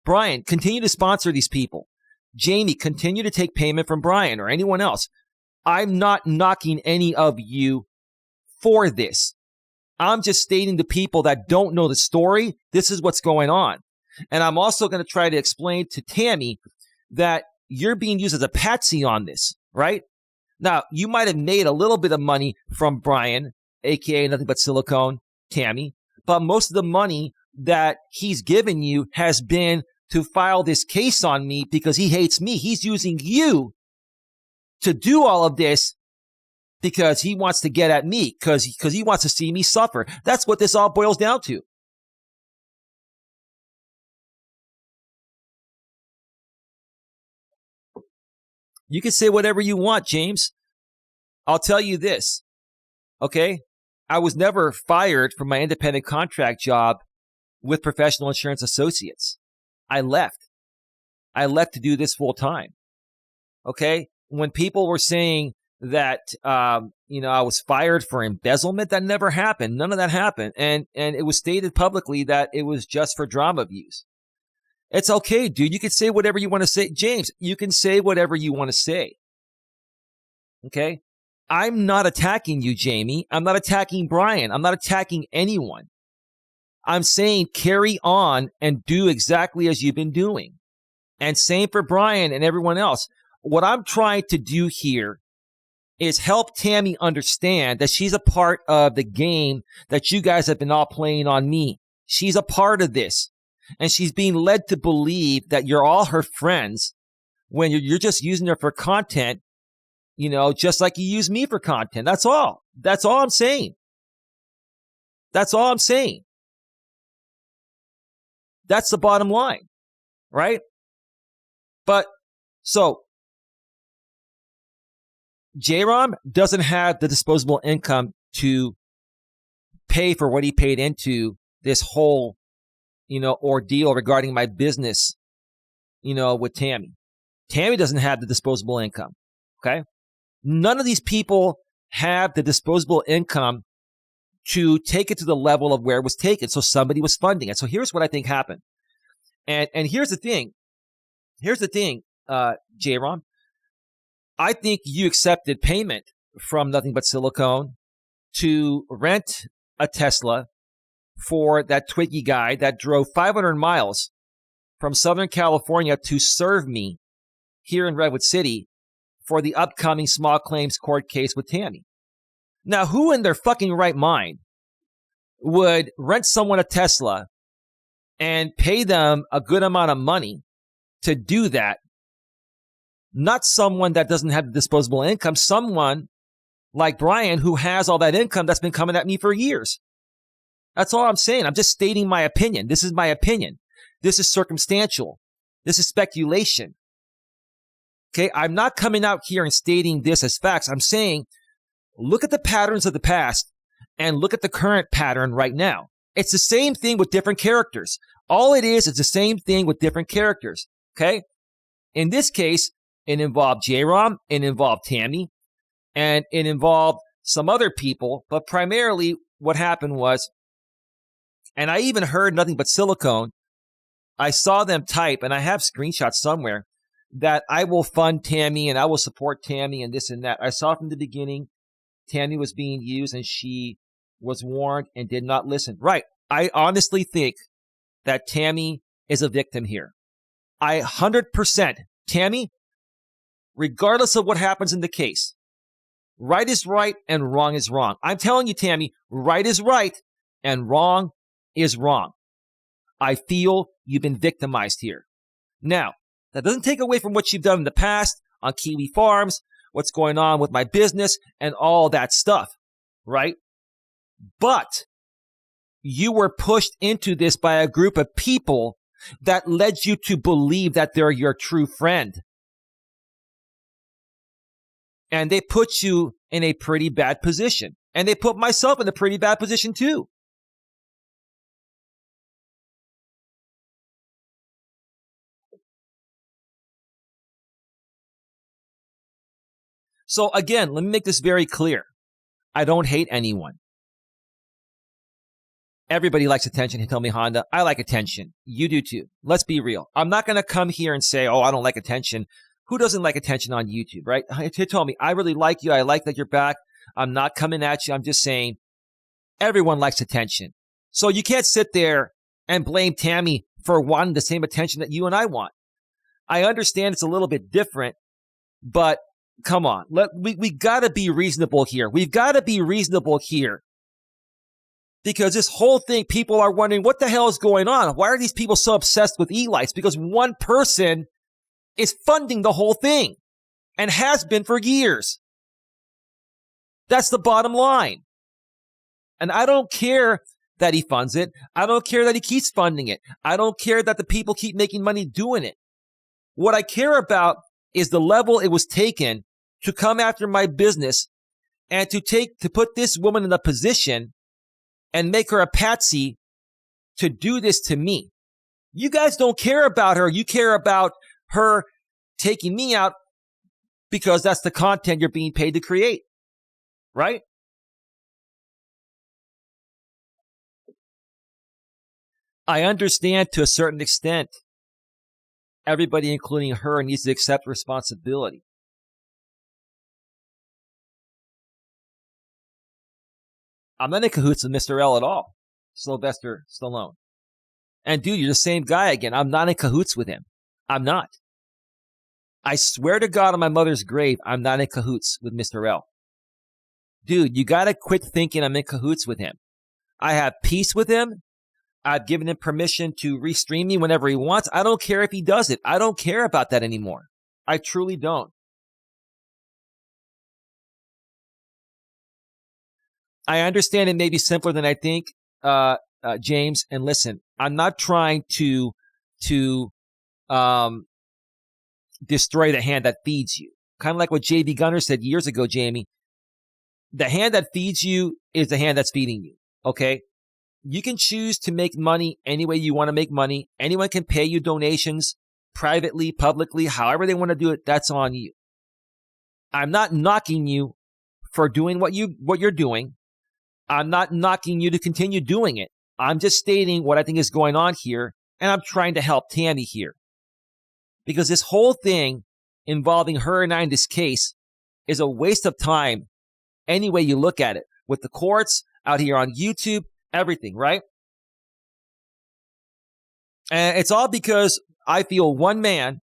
Brian, continue to sponsor these people. Jamie, continue to take payment from Brian or anyone else. I'm not knocking any of you for this. I'm just stating to people that don't know the story, this is what's going on. And I'm also going to try to explain to Tammy that you're being used as a patsy on this, right? Now, you might have made a little bit of money from Brian, aka nothing but silicone, Tammy, but most of the money that he's given you has been to file this case on me because he hates me. He's using you to do all of this because he wants to get at me, because he wants to see me suffer. That's what this all boils down to. You can say whatever you want, James. I'll tell you this, okay? I was never fired from my independent contract job with Professional Insurance Associates. I left. I left to do this full time, okay? When people were saying that, I was fired for embezzlement, that never happened. None of that happened. And it was stated publicly that it was just for drama views. It's okay, dude. You can say whatever you want to say. James, you can say whatever you want to say. Okay? I'm not attacking you, Jamie. I'm not attacking Brian. I'm not attacking anyone. I'm saying carry on and do exactly as you've been doing. And same for Brian and everyone else. What I'm trying to do here is help Tammy understand that she's a part of the game that you guys have been all playing on me. She's a part of this. And she's being led to believe that you're all her friends when you're just using her for content, just like you use me for content. That's all. That's all I'm saying. That's all I'm saying. That's the bottom line, right? But, so, J-Rom doesn't have the disposable income to pay for what he paid into this whole ordeal regarding my business, with Tammy. Tammy doesn't have the disposable income, okay? None of these people have the disposable income to take it to the level of where it was taken. So somebody was funding it. So here's what I think happened. And here's the thing. J-Ron. I think you accepted payment from Nothing But Silicone to rent a Tesla for that Twiggy guy that drove 500 miles from Southern California to serve me here in Redwood City for the upcoming small claims court case with Tammy. Now, who in their fucking right mind would rent someone a Tesla and pay them a good amount of money to do that? Not someone that doesn't have disposable income, someone like Brian, who has all that income that's been coming at me for years. That's all I'm saying. I'm just stating my opinion. This is my opinion. This is circumstantial. This is speculation. Okay, I'm not coming out here and stating this as facts. I'm saying, look at the patterns of the past and look at the current pattern right now. It's the same thing with different characters. All it is the same thing with different characters. Okay? In this case, it involved J-Rom, it involved Tammy, and it involved some other people, but primarily what happened was, and I even heard nothing but Silicone, I saw them type, and I have screenshots somewhere, that I will fund Tammy and I will support Tammy and this and that. I saw from the beginning Tammy was being used and she was warned and did not listen. Right. I honestly think that Tammy is a victim here. 100%. Tammy, regardless of what happens in the case, right is right and wrong is wrong. I'm telling you, Tammy, right is right and wrong is wrong. I feel you've been victimized here. Now, that doesn't take away from what you've done in the past on Kiwi Farms, what's going on with my business, and all that stuff, right? But you were pushed into this by a group of people that led you to believe that they're your true friend. And they put you in a pretty bad position. And they put myself in a pretty bad position too. So again, let me make this very clear. I don't hate anyone. Everybody likes attention. Tell me, Honda, I like attention. You do too. Let's be real. I'm not going to come here and say, oh, I don't like attention. Who doesn't like attention on YouTube, right? He told me, I really like you. I like that you're back. I'm not coming at you. I'm just saying everyone likes attention. So you can't sit there and blame Tammy for wanting the same attention that you and I want. I understand it's a little bit different, but come on. We got to be reasonable here. We've got to be reasonable here. Because this whole thing, people are wondering, what the hell is going on? Why are these people so obsessed with Elias? Because one person is funding the whole thing and has been for years. That's the bottom line. And I don't care that he funds it. I don't care that he keeps funding it. I don't care that the people keep making money doing it. What I care about is the level it was taken to come after my business and to put this woman in a position and make her a patsy to do this to me. You guys don't care about her. You care about her taking me out because that's the content you're being paid to create, right? I understand to a certain extent. Everybody, including her, needs to accept responsibility. I'm not in cahoots with Mr. L at all, Sylvester Stallone. And dude, you're the same guy again. I'm not in cahoots with him. I'm not. I swear to God on my mother's grave, I'm not in cahoots with Mr. L. Dude, you got to quit thinking I'm in cahoots with him. I have peace with him. I've given him permission to restream me whenever he wants. I don't care if he does it. I don't care about that anymore. I truly don't. I understand it may be simpler than I think, James. And listen, I'm not trying to destroy the hand that feeds you. Kind of like what J.B. Gunner said years ago, Jamie. The hand that feeds you is the hand that's feeding you, okay? You can choose to make money any way you want to make money. Anyone can pay you donations privately, publicly, however they want to do it. That's on you. I'm not knocking you for doing what you're doing. I'm not knocking you to continue doing it. I'm just stating what I think is going on here, and I'm trying to help Tammy here. Because this whole thing involving her and I in this case is a waste of time any way you look at it. With the courts, out here on YouTube, everything, right? And it's all because I feel one man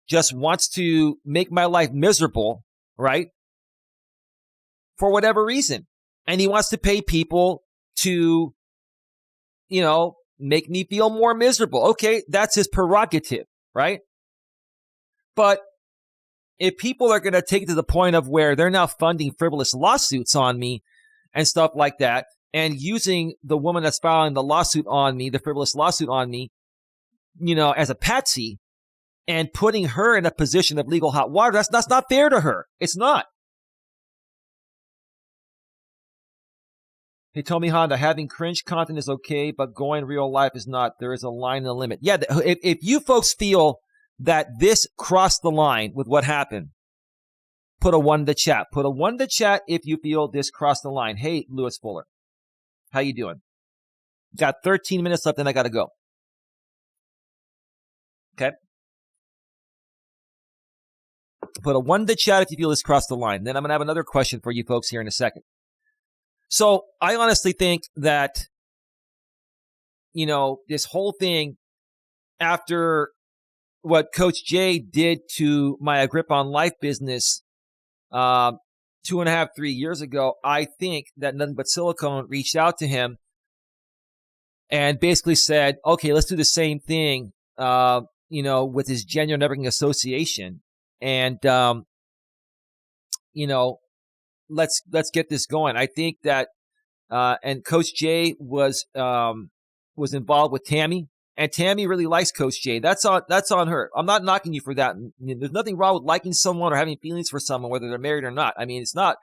just wants to make my life miserable, right? For whatever reason. And he wants to pay people to, make me feel more miserable. Okay, that's his prerogative, right? But if people are going to take it to the point of where they're now funding frivolous lawsuits on me and stuff like that, and using the woman that's filing the lawsuit on me, the frivolous lawsuit on me, as a patsy, and putting her in a position of legal hot water, that's not fair to her. It's not. He told me, Honda, having cringe content is okay, but going real life is not. There is a line and a limit. Yeah, if you folks feel that this crossed the line with what happened, put a 1 in the chat. Put a 1 in the chat if you feel this crossed the line. Hey, Lewis Fuller, how you doing? Got 13 minutes left and I got to go. Okay? Put a 1 in the chat if you feel this crossed the line. Then I'm going to have another question for you folks here in a second. So I honestly think that, this whole thing, after what Coach Jay did to my Agrippa Life business 2.5, 3 years ago, I think that Nothing But Silicone reached out to him and basically said, okay, let's do the same thing, with his Genuine Networking Association. And, let's get this going. I think that, and Coach Jay was involved with Tammy, and Tammy really likes Coach Jay. That's on her. I'm not knocking you for that. There's nothing wrong with liking someone or having feelings for someone, whether they're married or not. I mean, it's not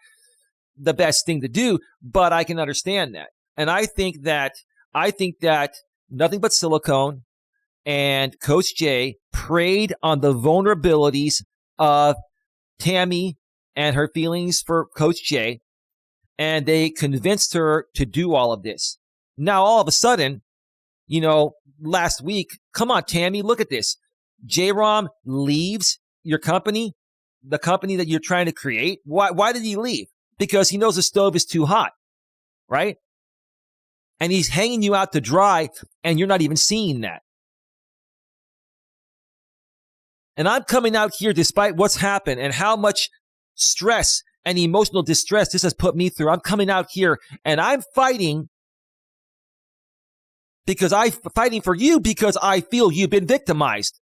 the best thing to do, but I can understand that. And I think that Nothing But Silicone and Coach Jay preyed on the vulnerabilities of Tammy and her feelings for Coach Jay, and they convinced her to do all of this. Now, all of a sudden, last week, come on, Tammy, look at this. J-Rom leaves your company, the company that you're trying to create. Why did he leave? Because he knows the stove is too hot, right? And he's hanging you out to dry, and you're not even seeing that. And I'm coming out here despite what's happened and how much stress and emotional distress this has put me through. I'm coming out here and I'm fighting for you because I feel you've been victimized.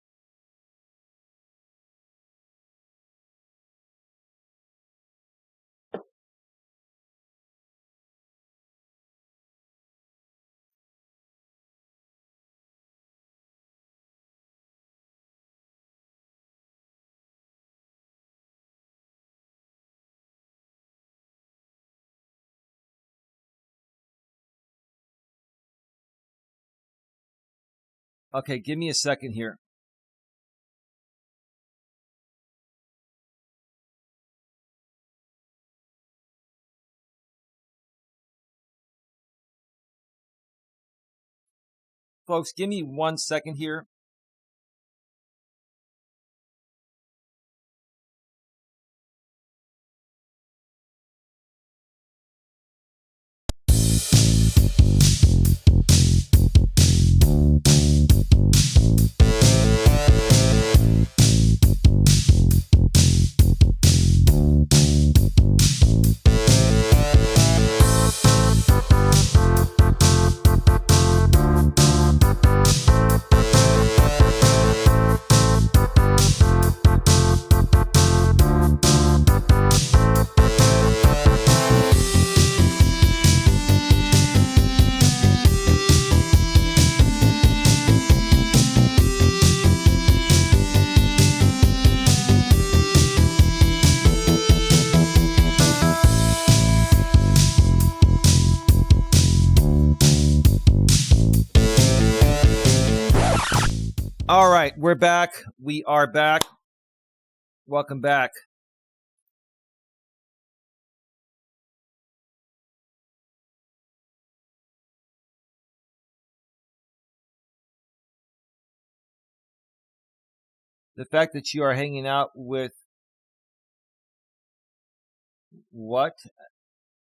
Okay, give me a second here. Folks, give me 1 second here. All right, we're back. We are back. Welcome back. The fact that you are hanging out with what?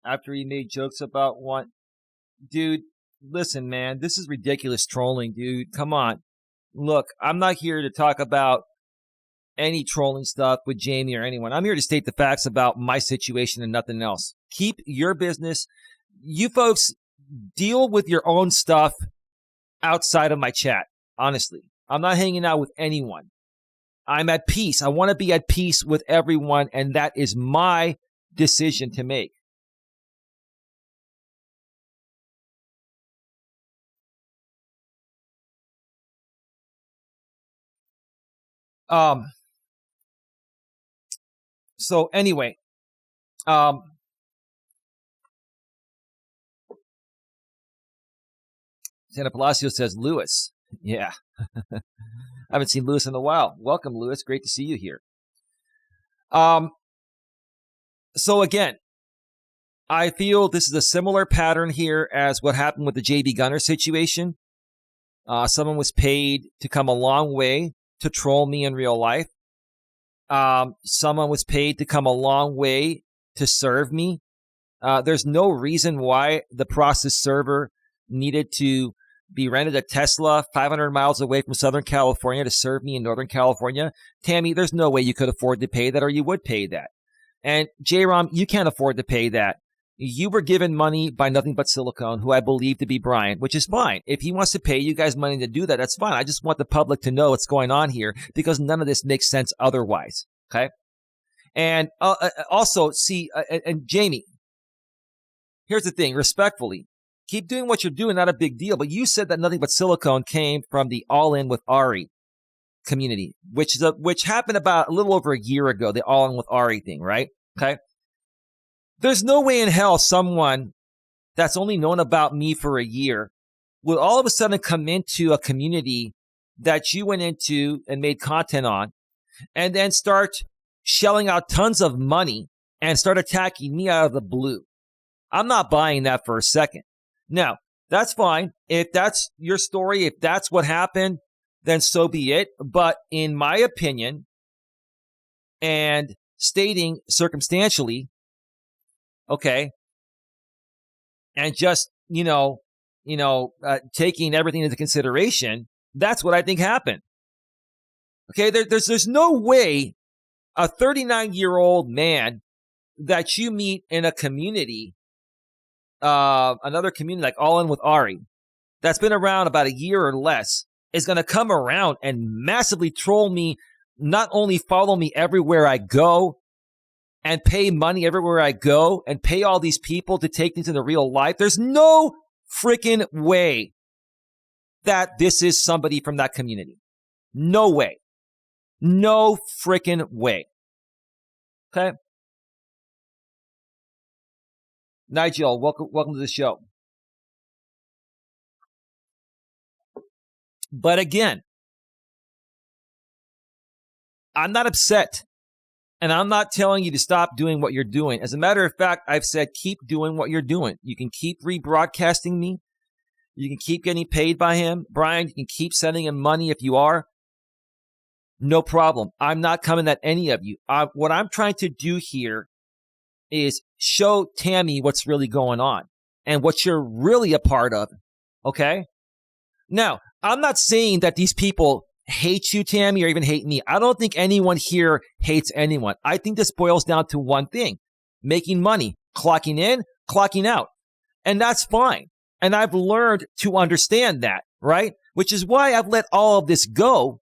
After he made jokes about one? Dude, listen, man, this is ridiculous trolling, dude. Come on. Look, I'm not here to talk about any trolling stuff with Jamie or anyone. I'm here to state the facts about my situation and nothing else. Keep your business. You folks deal with your own stuff outside of my chat. Honestly, I'm not hanging out with anyone. I'm at peace. I want to be at peace with everyone, and that is my decision to make. So anyway, Santa Palacio says, Lewis. Yeah. I haven't seen Lewis in a while. Welcome, Lewis. Great to see you here. So again, I feel this is a similar pattern here as what happened with the JB Gunner situation. Someone was paid to come a long way to troll me in real life. Someone was paid to come a long way to serve me. There's no reason why the process server needed to be rented a Tesla 500 miles away from Southern California to serve me in Northern California. Tammy, there's no way you could afford to pay that, or you would pay that. And J-Rom, you can't afford to pay that. You were given money by nothing but Silicone, who I believe to be Brian, which is fine. If he wants to pay you guys money to do that, that's fine. I just want the public to know what's going on here, because none of this makes sense otherwise. Okay? And also, and Jamie, here's the thing, respectfully, keep doing what you're doing, not a big deal. But you said that nothing but Silicone came from the All In with Ari community, which happened about a little over a year ago, the All In with Ari thing, right? Okay? There's no way in hell someone that's only known about me for a year will all of a sudden come into a community that you went into and made content on and then start shelling out tons of money and start attacking me out of the blue. I'm not buying that for a second. Now, that's fine. If that's your story, if that's what happened, then so be it. But in my opinion, and stating circumstantially, okay, and just, taking everything into consideration, that's what I think happened. Okay, there's no way a 39-year-old man that you meet in a community, another community like All In with Ari, that's been around about a year or less, is going to come around and massively troll me, not only follow me everywhere I go, and pay money everywhere I go, and pay all these people to take things into real life. There's no freaking way that this is somebody from that community. No way. No freaking way. Okay? Nigel, welcome to the show. But again, I'm not upset. And I'm not telling you to stop doing what you're doing. As a matter of fact, I've said keep doing what you're doing. You can keep rebroadcasting me. You can keep getting paid by him. Brian, you can keep sending him money if you are. No problem. I'm not coming at any of you. What I'm trying to do here is show Tammy what's really going on and what you're really a part of. Okay? Now, I'm not saying that these people hate you, Tammy, or even hate me. I don't think anyone here hates anyone. I think this boils down to one thing: making money, clocking in, clocking out. And that's fine. And I've learned to understand that, right? Which is why I've let all of this go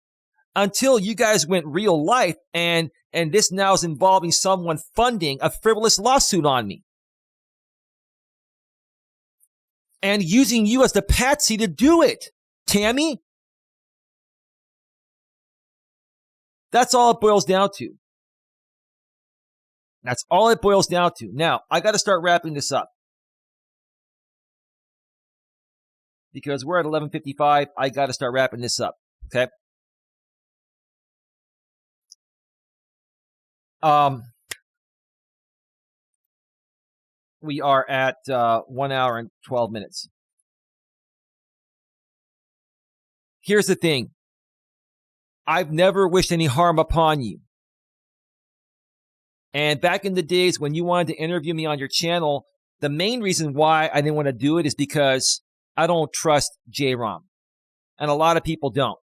until you guys went real life, and this now is involving someone funding a frivolous lawsuit on me and using you as the patsy to do it, Tammy. That's all it boils down to. That's all it boils down to. Now, I got to start wrapping this up, because we're at 11:55. I got to start wrapping this up. Okay. We are at 1 hour and 12 minutes. Here's the thing. I've never wished any harm upon you. And back in the days when you wanted to interview me on your channel, the main reason why I didn't want to do it is because I don't trust J-Rom. And a lot of people don't.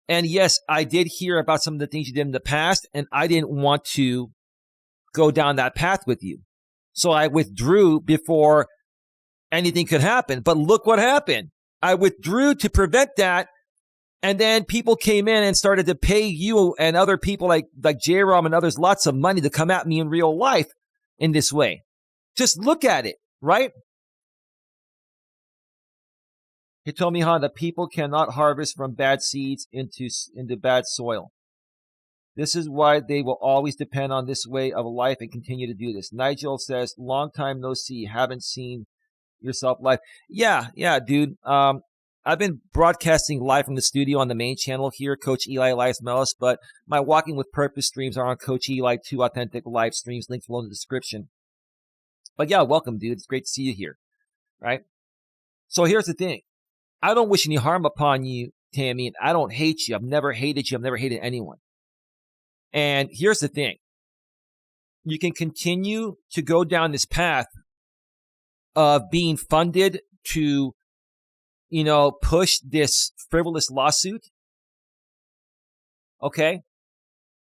And yes, I did hear about some of the things you did in the past, and I didn't want to go down that path with you. So I withdrew before anything could happen. But look what happened. I withdrew to prevent that, And then people came in and started to pay you and other people like J-Rom and others lots of money to come at me in real life in this way. Just look at it, right? He told me how the people cannot harvest from bad seeds into bad soil. This is why they will always depend on this way of life and continue to do this. Nigel says, long time no see. Haven't seen yourself live. Yeah, dude. I've been broadcasting live from the studio on the main channel here, Coach Eli, Elias, Melas, but my Walking with Purpose streams are on Coach Eli 2 authentic live streams, links below in the description. But yeah, welcome, dude. It's great to see you here, right? So here's the thing. I don't wish any harm upon you, Tammy, and I don't hate you. I've never hated you. I've never hated anyone. And here's the thing. You can continue to go down this path of being funded to, push this frivolous lawsuit. Okay?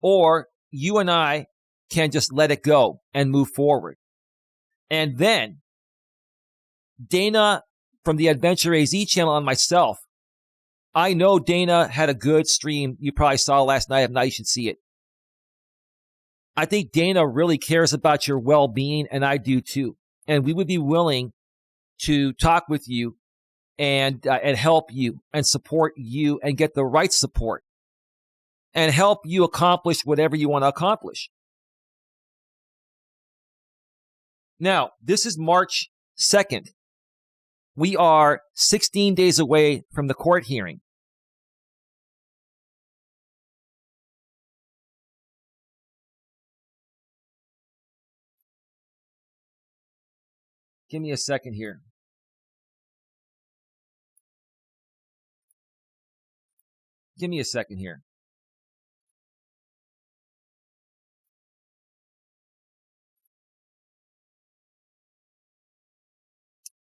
Or you and I can just let it go and move forward. And then Dana from the Adventure AZ channel and myself, I know Dana had a good stream you probably saw last night. If not, you should see it. I think Dana really cares about your well-being, and I do too. And we would be willing to talk with you and help you and support you and get the right support and help you accomplish whatever you want to accomplish. Now, this is March 2nd. We are 16 days away from the court hearing. Give me a second here.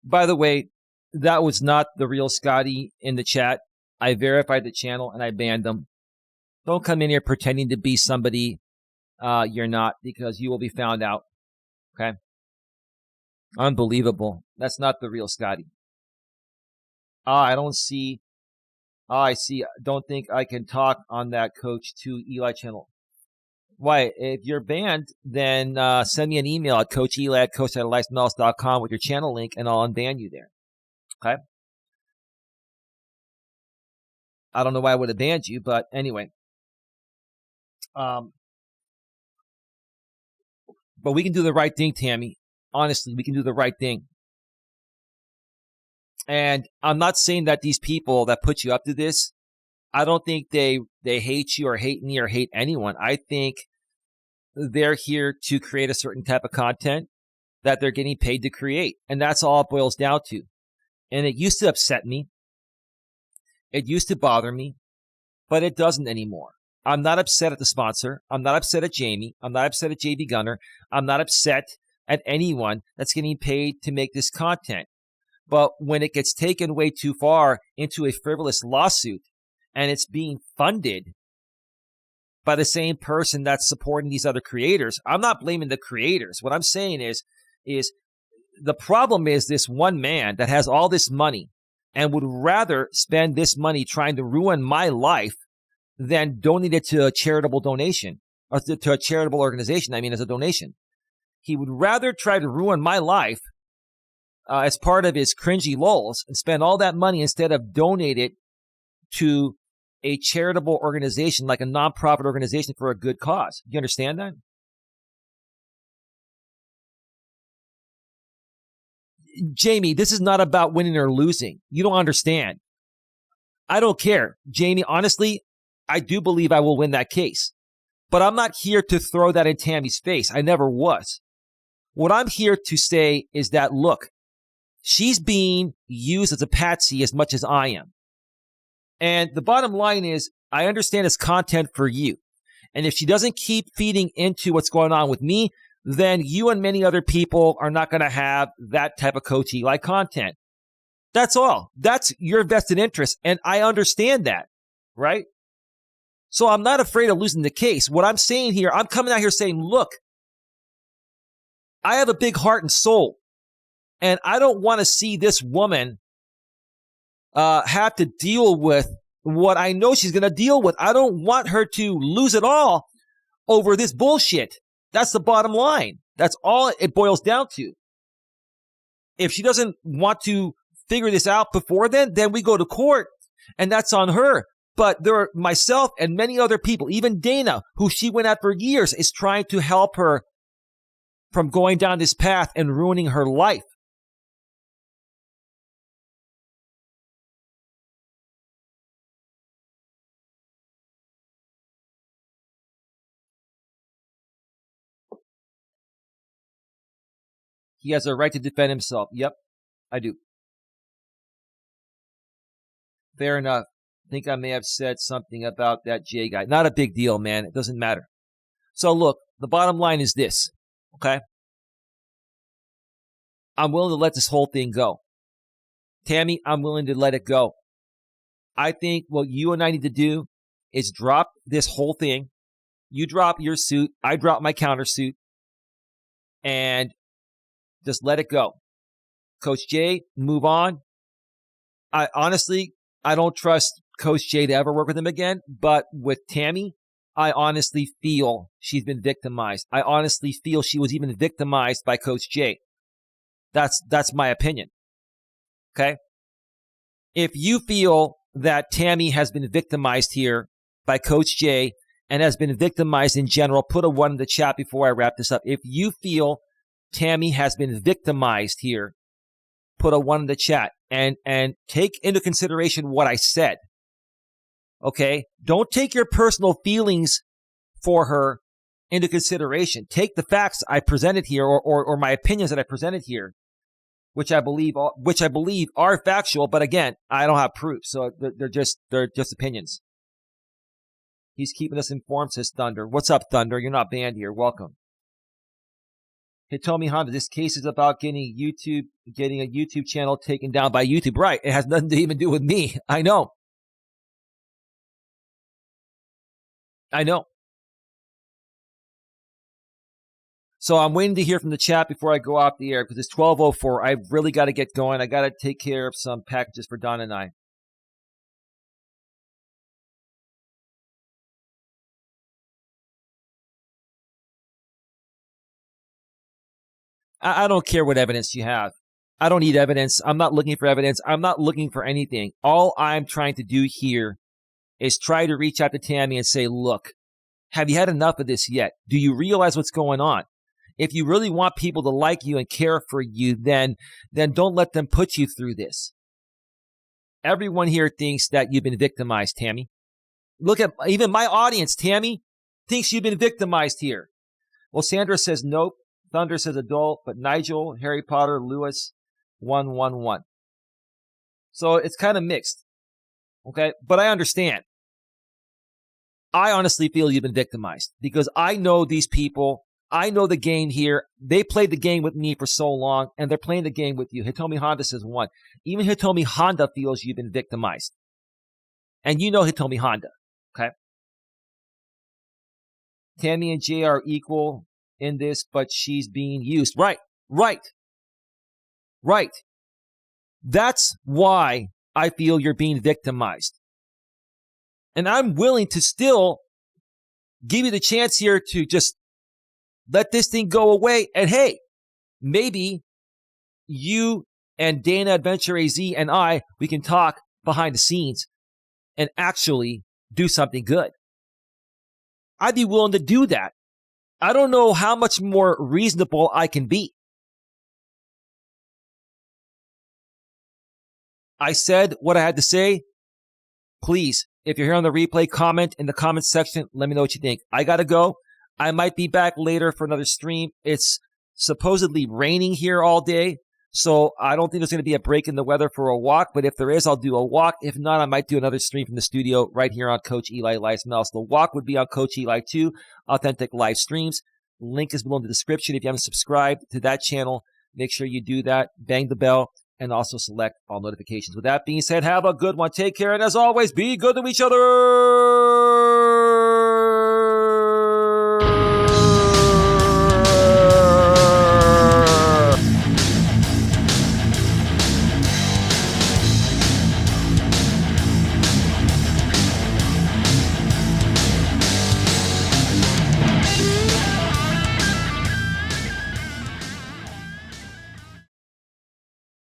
By the way, that was not the real Scotty in the chat. I verified the channel and I banned them. Don't come in here pretending to be somebody you're not, because you will be found out. Okay? Unbelievable. That's not the real Scotty. I don't see. I see. Don't think I can talk on that Coach to Eli channel. Why? If you're banned, then send me an email at coacheli@coach@eliasmelas.com with your channel link, and I'll unban you there. Okay? I don't know why I would have banned you, but anyway. But we can do the right thing, Tammy. Honestly, we can do the right thing. And I'm not saying that these people that put you up to this, I don't think they hate you or hate me or hate anyone. I think they're here to create a certain type of content that they're getting paid to create. And that's all it boils down to. And it used to upset me. It used to bother me, but it doesn't anymore. I'm not upset at the sponsor. I'm not upset at Jamie. I'm not upset at JB Gunner. I'm not upset at anyone that's getting paid to make this content. But when it gets taken way too far into a frivolous lawsuit and it's being funded by the same person that's supporting these other creators, I'm not blaming the creators. What I'm saying is the problem is this one man that has all this money and would rather spend this money trying to ruin my life than donate it to a charitable donation or to a charitable organization. I mean, as a donation. He would rather try to ruin my life as part of his cringy lulz and spend all that money instead of donate it to a charitable organization, like a nonprofit organization for a good cause. Do you understand that? Jamie, this is not about winning or losing. You don't understand. I don't care. Jamie, honestly, I do believe I will win that case. But I'm not here to throw that in Tammy's face. I never was. What I'm here to say is that, look, she's being used as a patsy as much as I am. And the bottom line is, I understand it's content for you. And if she doesn't keep feeding into what's going on with me, then you and many other people are not going to have that type of Coach Eli content. That's all. That's your vested interest. And I understand that, right? So I'm not afraid of losing the case. What I'm saying here, I'm coming out here saying, look, I have a big heart and soul. And I don't want to see this woman have to deal with what I know she's going to deal with. I don't want her to lose it all over this bullshit. That's the bottom line. That's all it boils down to. If she doesn't want to figure this out before then we go to court, and that's on her. But there are myself and many other people, even Dana, who she went at for years, is trying to help her from going down this path and ruining her life. He has a right to defend himself. Yep, I do. Fair enough. I think I may have said something about that Jay guy. Not a big deal, man. It doesn't matter. So look, the bottom line is this, okay? I'm willing to let this whole thing go. Tammy, I'm willing to let it go. I think what you and I need to do is drop this whole thing. You drop your suit. I drop my countersuit. And just let it go. Coach Jay, move on. I don't trust Coach Jay to ever work with him again. But with Tammy, I honestly feel she's been victimized. I honestly feel she was even victimized by Coach Jay. That's my opinion. Okay? If you feel that Tammy has been victimized here by Coach Jay and has been victimized in general, put a 1 in the chat before I wrap this up. If you feel Tammy has been victimized here, put a 1 in the chat and take into consideration what I said. Okay? Don't take your personal feelings for her into consideration. Take the facts I presented here or my opinions that I presented here, which I believe are factual, but again, I don't have proof. So they're just opinions. He's keeping us informed, says Thunder. What's up, Thunder? You're not banned here. Welcome. Hitomi Honda, this case is about getting a YouTube channel taken down by YouTube. Right. It has nothing to even do with me. I know. So I'm waiting to hear from the chat before I go off the air because it's 12:04. I've really got to get going. I got to take care of some packages for Don and I. I don't care what evidence you have. I don't need evidence. I'm not looking for evidence. I'm not looking for anything. All I'm trying to do here is try to reach out to Tammy and say, look, have you had enough of this yet? Do you realize what's going on? If you really want people to like you and care for you, then don't let them put you through this. Everyone here thinks that you've been victimized, Tammy. Look at even my audience, Tammy, thinks you've been victimized here. Well, Sandra says nope. Thunder says adult, but Nigel, Harry Potter, Lewis, 111. So it's kind of mixed. Okay, but I understand. I honestly feel you've been victimized because I know these people. I know the game here. They played the game with me for so long, and they're playing the game with you. Hitomi Honda says 1. Even Hitomi Honda feels you've been victimized. And you know Hitomi Honda, okay? Tammy and Jay are equal in this, but she's being used. Right. That's why I feel you're being victimized. And I'm willing to still give you the chance here to just let this thing go away. And hey, maybe you and Dana Adventure AZ and we can talk behind the scenes and actually do something good. I'd be willing to do that. I don't know how much more reasonable I can be. I said what I had to say. Please, if you're here on the replay, comment in the comments section. Let me know what you think. I got to go. I might be back later for another stream. It's supposedly raining here all day, so I don't think there's going to be a break in the weather for a walk, but if there is, I'll do a walk. If not, I might do another stream from the studio right here on Coach Eli, Elias, Melas. The walk would be on Coach Eli 2, Authentic Live Streams. Link is below in the description. If you haven't subscribed to that channel, make sure you do that. Bang the bell and also select all notifications. With that being said, have a good one. Take care, and as always, be good to each other.